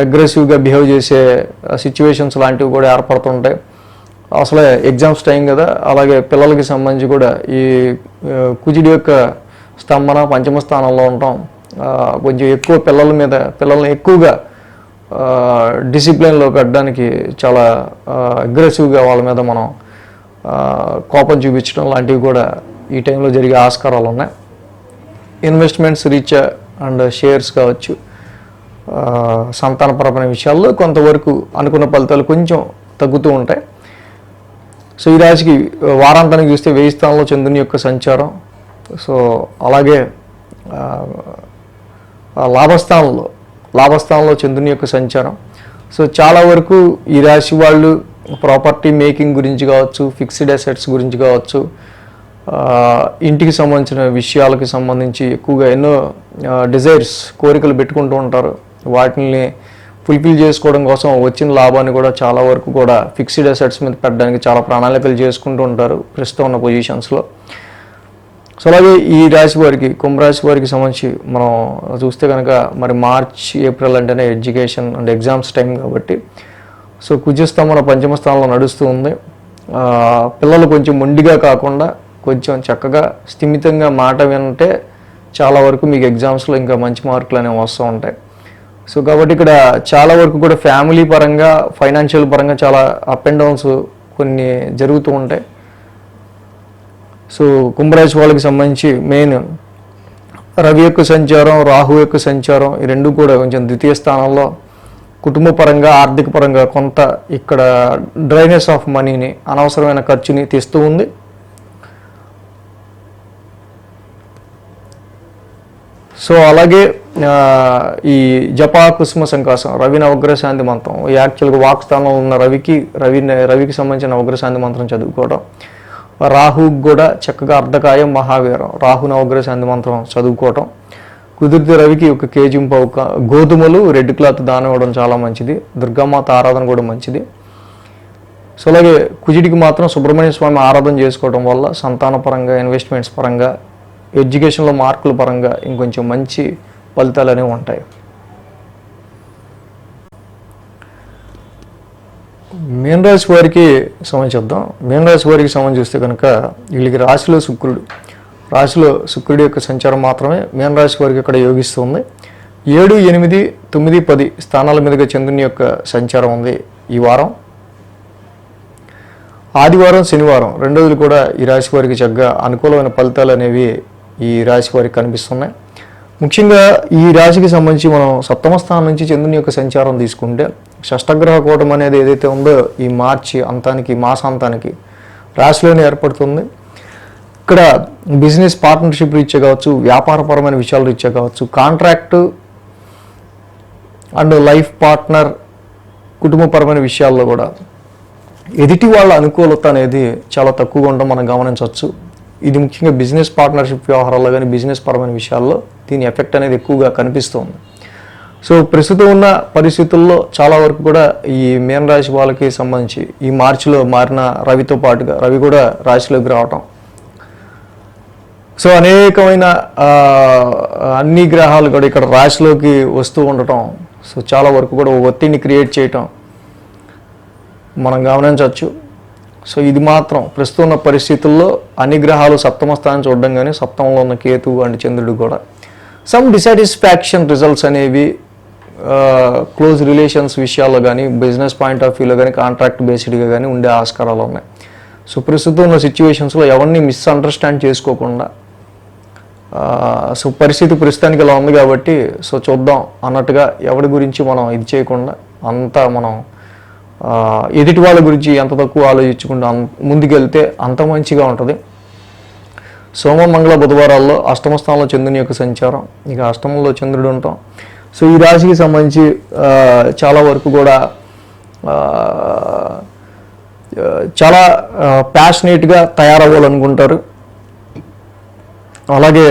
అగ్రెసివ్గా బిహేవ్ చేసే సిచ్యువేషన్స్ లాంటివి కూడా ఏర్పడుతుంటాయి. అసలే ఎగ్జామ్స్ టైం కదా, అలాగే పిల్లలకి సంబంధించి కూడా ఈ కుజుడి యొక్క స్తంభన పంచమ స్థానంలో ఉండటం కొంచెం ఎక్కువ పిల్లల్ని ఎక్కువగా డిసిప్లిన్లో కట్టడానికి చాలా అగ్రెసివ్గా వాళ్ళ మీద మనం కోపం చూపించడం లాంటివి కూడా ఈ టైంలో జరిగే ఆస్కారాలు ఉన్నాయి. ఇన్వెస్ట్మెంట్స్ రీచ్ అండ్ షేర్స్ కావచ్చు, సంతానపరమైన విషయాల్లో కొంతవరకు అనుకున్న ఫలితాలు కొంచెం తగ్గుతూ ఉంటాయి. సో ఈ రాశికి వారాంతానికి చూస్తే 1000 స్థానంలో చంద్రుని యొక్క సంచారం. సో అలాగే లాభస్థానంలో చంద్రుని యొక్క సంచారం. సో చాలా వరకు ఈ రాశి వాళ్ళు ప్రాపర్టీ మేకింగ్ గురించి కావచ్చు, ఫిక్స్డ్ అసెట్స్ గురించి కావచ్చు, ఇంటికి సంబంధించిన విషయాలకి సంబంధించి ఎక్కువగా ఎన్నో డిజైర్స్, కోరికలు పెట్టుకుంటూ ఉంటారు. వాటిని ఫుల్ఫిల్ చేసుకోవడం కోసం వచ్చిన లాభాన్ని కూడా చాలా వరకు కూడా ఫిక్స్డ్ అసెట్స్ మీద పెట్టడానికి చాలా ప్రణాళికలు చేసుకుంటూ ఉంటారు ప్రస్తుతం ఉన్న పొజిషన్స్లో. సో అలాగే ఈ రాశి వారికి, కుంభరాశి వారికి సంబంధించి మనం చూస్తే కనుక మరి మార్చ్, ఏప్రిల్ అంటేనే ఎడ్యుకేషన్ అండ్ ఎగ్జామ్స్ టైం కాబట్టి సో కుజస్తంభన పంచమ స్థానంలో నడుస్తూ ఉంది. పిల్లలు కొంచెం మొండిగా కాకుండా కొంచెం చక్కగా స్థిమితంగా మాట వింటే చాలా వరకు మీకు ఎగ్జామ్స్లో ఇంకా మంచి మార్కులు అనేవి వస్తూ ఉంటాయి. సో కాబట్టి ఇక్కడ చాలా వరకు కూడా ఫ్యామిలీ పరంగా, ఫైనాన్షియల్ పరంగా చాలా అప్ అండ్ డౌన్స్ కొన్ని జరుగుతూ ఉంటాయి. సో కుంభరాశి వాళ్ళకి సంబంధించి మెయిన్ రవి యొక్క సంచారం, రాహు యొక్క సంచారం, ఈ రెండు కూడా కొంచెం ద్వితీయ స్థానంలో కుటుంబ పరంగా, ఆర్థిక పరంగా కొంత ఇక్కడ డ్రైనెస్ ఆఫ్ మనీని, అనవసరమైన ఖర్చుని తెస్తూ ఉంది. సో అలాగే ఈ జపా కుసుమ సంకాసం, రవి నవగ్రహ శాంతి మంత్రం, యాక్చువల్గా వాక్ స్థానంలో ఉన్న రవికి సంబంధించిన నవగ్రహ శాంతి మంత్రం చదువుకోవడం, రాహుకి కూడా చక్కగా అర్ధకాయం మహావీరం, రాహు నవగ్రహ శాంతి మంత్రం చదువుకోవటం, కుదిరితే రవికి ఒక కేజీ గోధుమలు, రెడ్ క్లాత్ దానం ఇవ్వడం చాలా మంచిది. దుర్గామాత ఆరాధన కూడా మంచిది. సో అలాగే కుజుడికి మాత్రం సుబ్రహ్మణ్య స్వామి ఆరాధన చేసుకోవడం వల్ల సంతాన పరంగా, ఇన్వెస్ట్మెంట్స్ పరంగా, ఎడ్యుకేషన్లో మార్కుల పరంగా ఇంకొంచెం మంచి ఫలితాలు అనేవి ఉంటాయి. మీనరాశి వారికి సంబంధించేద్దాం. మీనరాశి వారికి సంబంధించి చూస్తే కనుక వీళ్ళకి రాశిలో శుక్రుడి యొక్క సంచారం మాత్రమే మీనరాశి వారికి ఇక్కడ యోగిస్తుంది. 7, 8, 9, 10 స్థానాల మీదుగా చంద్రుని యొక్క సంచారం ఉంది ఈ వారం. ఆదివారం, శనివారం 2 రోజులు కూడా ఈ రాశి వారికి చక్కగా అనుకూలమైన ఫలితాలు అనేవి ఈ రాశి వారికి కనిపిస్తున్నాయి. ముఖ్యంగా ఈ రాశికి సంబంధించి మనం సప్తమ స్థానం నుంచి చంద్రుని యొక్క సంచారం తీసుకుంటే షష్టగ్రహ కూటం అనేది ఏదైతే ఉందో ఈ మార్చి అంతానికి, మాసాంతానికి రాశిలోనే ఏర్పడుతుంది. ఇక్కడ బిజినెస్ పార్ట్నర్షిప్ రీత్యా కావచ్చు, వ్యాపారపరమైన విషయాలు రీత్యా కావచ్చు, కాంట్రాక్టు అండ్ లైఫ్ పార్ట్నర్, కుటుంబపరమైన విషయాల్లో కూడా ఎదుటి వాళ్ళ అనుకూలత అనేది చాలా తక్కువగా ఉండడం మనం గమనించవచ్చు. ఇది ముఖ్యంగా బిజినెస్ పార్ట్నర్షిప్ వ్యవహారాల్లో కానీ, బిజినెస్ పరమైన విషయాల్లో దీని ఎఫెక్ట్ అనేది ఎక్కువగా కనిపిస్తుంది. సో ప్రస్తుతం ఉన్న పరిస్థితుల్లో చాలా వరకు కూడా ఈ మీనరాశి వాళ్ళకి సంబంధించి ఈ మార్చిలో మారిన రవితో పాటుగా రవి కూడా రాశిలోకి రావటం, సో అనేకమైన అన్ని గ్రహాలు కూడా ఇక్కడ రాశిలోకి వస్తూ ఉండటం, సో చాలా వరకు కూడా ఒత్తిడిని క్రియేట్ చేయటం మనం గమనించవచ్చు. సో ఇది మాత్రం ప్రస్తుతం ఉన్న పరిస్థితుల్లో అన్ని గ్రహాలు సప్తమ స్థానం చూడడం కానీ, సప్తమంలో ఉన్న కేతువు అండ్ చంద్రుడు కూడా సమ్ డిసాటిస్ఫాక్షన్ రిజల్ట్స్ అనేవి క్లోజ్ రిలేషన్స్ విషయాల్లో కానీ, బిజినెస్ పాయింట్ ఆఫ్ వ్యూలో కానీ, కాంట్రాక్ట్ బేస్డ్గా కానీ ఉండే ఆస్కారాలు ఉన్నాయి. సో ప్రస్తుతం ఉన్న సిచ్యువేషన్స్లో ఎవరిని మిస్అండర్స్టాండ్ చేసుకోకుండా, సో పరిస్థితి ప్రస్తుతానికి ఇలా ఉంది కాబట్టి సో చూద్దాం అన్నట్టుగా ఎవరి గురించి మనం ఇది చేయకుండా అంతా మనం ఎదుటి వాళ్ళ గురించి ఎంత తక్కువ ఆలోచించకుండా ముందుకెళ్తే అంత మంచిగా ఉంటుంది. సోమ, మంగళ, బుధవారాల్లో అష్టమ స్థానంలో చంద్రుని యొక్క సంచారం, ఇక అష్టమంలో చంద్రుడు ఉంటాం. సో ఈ రాశికి సంబంధించి చాలా వరకు కూడా చాలా ప్యాషనేట్గా తయారవ్వాలనుకుంటారు. అలాగే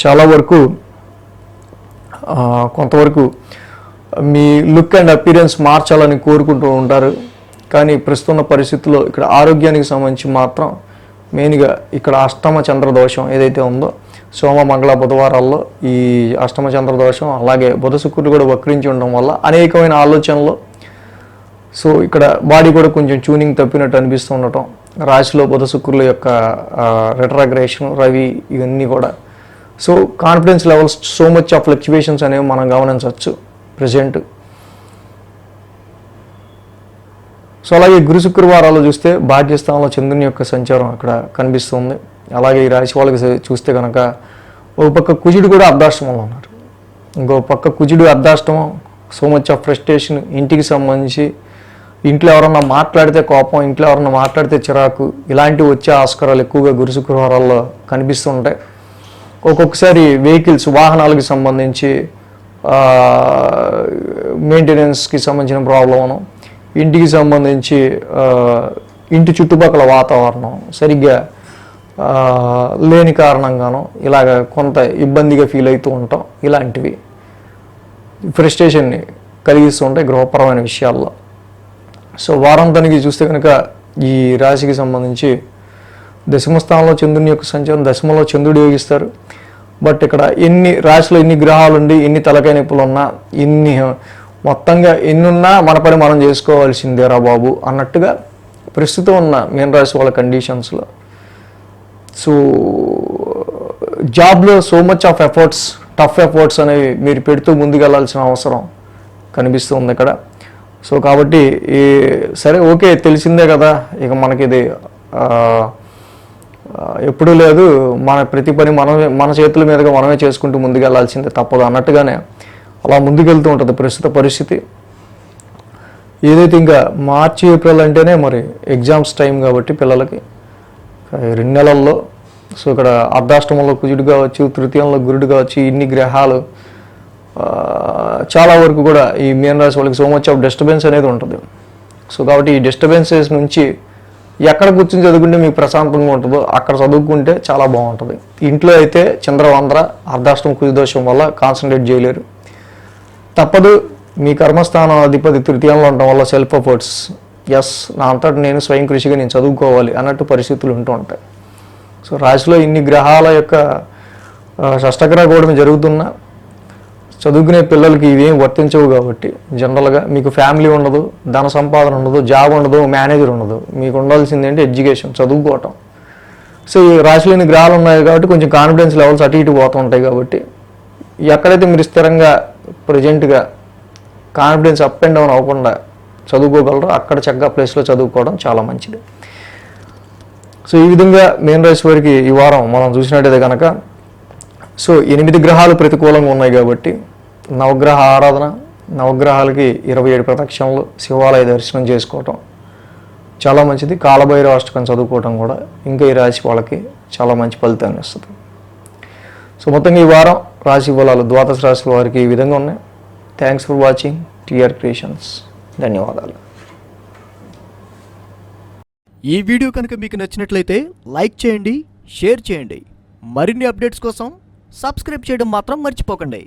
చాలా వరకు కొంతవరకు మీ లుక్ అండ్ అపీరెన్స్ మార్చాలని కోరుకుంటూ ఉంటారు. కానీ ప్రస్తుత పరిస్థితుల్లో ఇక్కడ ఆరోగ్యానికి సంబంధించి మాత్రం మెయిన్గా ఇక్కడ అష్టమ చంద్ర దోషం ఏదైతే ఉందో, సోమ, మంగళ, బుధవారాల్లో ఈ అష్టమ చంద్ర దోషం, అలాగే బుధ శుక్రుడు కూడా వక్రించి ఉండడం వల్ల అనేకమైన ఆలోచనలు, సో ఇక్కడ బాడీ కూడా కొంచెం ట్యూనింగ్ తప్పినట్టు అనిపిస్తూ ఉండటం, రాశిలో బుధ శుక్రుల యొక్క రెట్రాగ్రేషన్, రవి, ఇవన్నీ కూడా so confidence levels so much of fluctuations అనేవి మనం గమనించవచ్చు. ప్రజెంట్. సో అలాగే గురు శుక్రవారాలు చూస్తే భాగ్యస్థానంలో చంద్రుని యొక్క సంచారం అక్కడ కనిపిస్తుంది. అలాగే ఈ రాశి వాళ్ళకి చూస్తే కనుక ఒక పక్క కుజుడు కూడా అర్ధాష్టమంలో ఉన్నారు, ఇంకో పక్క కుజుడు అర్ధాష్టమం, సో మచ్ ఆఫ్ ఫ్రస్ట్రేషన్, ఇంటికి సంబంధించి ఇంట్లో ఎవరన్నా మాట్లాడితే కోపం, ఇంట్లో ఎవరన్నా మాట్లాడితే చిరాకు, ఇలాంటివి వచ్చే ఆస్కారాలు ఎక్కువగా గురు శుక్రవారాల్లో కనిపిస్తూ ఉంటాయి. ఒక్కొక్కసారి వెహికల్స్, వాహనాలకు సంబంధించి మెయింటెనెన్స్కి సంబంధించిన ప్రాబ్లము, ఇంటికి సంబంధించి ఇంటి చుట్టుపక్కల వాతావరణం సరిగ్గా లేని కారణంగానో ఇలాగ కొంత ఇబ్బందిగా ఫీల్ అవుతూ ఉంటాం. ఇలాంటివి ఫ్రస్ట్రేషన్ని కలిగిస్తూ ఉంటాయి గృహపరమైన విషయాల్లో. సో వారాంతానికి చూస్తే కనుక ఈ రాశికి సంబంధించి దశమస్థానంలో చంద్రుని యొక్క సంచారం, దశమంలో చంద్రుడు యోగిస్తారు. బట్ ఇక్కడ రాశిలో ఎన్ని గ్రహాలు ఉండి, ఎన్ని తలకాయ నొప్పులు ఉన్నా, మొత్తంగా ఎన్నున్నా మన పని మనం చేసుకోవాల్సిందేరా బాబు అన్నట్టుగా ప్రస్తుతం ఉన్న మీన రాశి వాళ్ళ కండిషన్స్లో. సో జాబ్లో so much of efforts, tough efforts అనేవి మీరు పెడుతూ ముందుకెళ్లాల్సిన అవసరం కనిపిస్తుంది ఇక్కడ. సో కాబట్టి సరే ఓకే, తెలిసిందే కదా, ఇక మనకి ఇది ఎప్పుడూ లేదు, ప్రతి పని మన చేతుల మీదుగా మనమే చేసుకుంటూ ముందుకెళ్లాల్సిందే, తప్పదు అన్నట్టుగానే అలా ముందుకెళ్తూ ఉంటుంది ప్రస్తుత పరిస్థితి. ఏదైతే ఇంకా మార్చి ఏప్రిల్ అంటేనే మరి ఎగ్జామ్స్ టైం కాబట్టి పిల్లలకి 2 నెలల్లో. సో ఇక్కడ అర్ధాష్టమంలో కుజుడు కావచ్చు, తృతీయంలో గురుడు కావచ్చు, ఇన్ని గ్రహాలు చాలా వరకు కూడా ఈ మీన రాశి వాళ్ళకి సో మచ్ ఆఫ్ డిస్టర్బెన్స్ అనేది ఉంటుంది. సో కాబట్టి ఈ డిస్టర్బెన్సెస్ నుంచి ఎక్కడ కూర్చొని చదువుకుంటే మీకు ప్రశాంతంగా ఉంటుందో అక్కడ చదువుకుంటే చాలా బాగుంటుంది. ఇంట్లో అయితే చంద్రవంద్ర అర్ధాష్టమ కుజదోషం వల్ల కాన్సన్ట్రేట్ చేయలేరు, తప్పదు. మీ కర్మస్థానం అధిపతి తృతీయంలో ఉండటం వల్ల సెల్ఫ్ ఎఫర్ట్స్, ఎస్ నా అంతటి నేను స్వయం కృషిగా నేను చదువుకోవాలి అన్నట్టు పరిస్థితులు ఉంటూ ఉంటాయి. సో రాశిలో ఇన్ని గ్రహాల యొక్క షష్టగ్రహ కూడమి జరుగుతున్నా చదువుకునే పిల్లలకి ఇవేం వర్తించవు కాబట్టి జనరల్గా మీకు ఫ్యామిలీ ఉండదు, ధన సంపాదన ఉండదు, జాబ్ ఉండదు, మేనేజర్ ఉండదు, మీకు ఉండాల్సింది ఏంటి ఎడ్యుకేషన్, చదువుకోవటం. సో ఈ రాశిలో ఇన్ని గ్రహాలు ఉన్నాయి కాబట్టి కొంచెం కాన్ఫిడెన్స్ లెవెల్స్ అటు ఇటు పోతూ ఉంటాయి. కాబట్టి ఎక్కడైతే మీరు స్థిరంగా ప్రజెంట్గా కాన్ఫిడెన్స్ అప్ అండ్ డౌన్ అవ్వకుండా చదువుకోగలరో అక్కడ చక్కగా ప్లేస్లో చదువుకోవడం చాలా మంచిది. సో ఈ విధంగా మీన రాశి వారికి ఈ వారం మనం చూసినట్టయితే కనుక సో 8 గ్రహాలు ప్రతికూలంగా ఉన్నాయి కాబట్టి నవగ్రహ ఆరాధన, నవగ్రహాలకి 27 ప్రదక్షిణలు, శివాలయ దర్శనం చేసుకోవటం చాలా మంచిది. కాలభైరవ అష్టకం చదువుకోవటం కూడా ఇంకా ఈ రాశి వాళ్ళకి చాలా మంచి ఫలితాన్ని ఇస్తుంది. సో మొత్తంగా ఈ వారం రాశి ఫలాలు ద్వాదశ రాశి వారికి ఈ విధంగా ఉన్నాయి. Thanks for watching TR creations. ధన్యవాదాలు. ఈ వీడియో కనుక మీకు నచ్చినట్లయితే లైక్ చేయండి, షేర్ చేయండి. మరిన్ని అప్డేట్స్ కోసం సబ్స్క్రైబ్ చేయడం మాత్రం మర్చిపోకండి.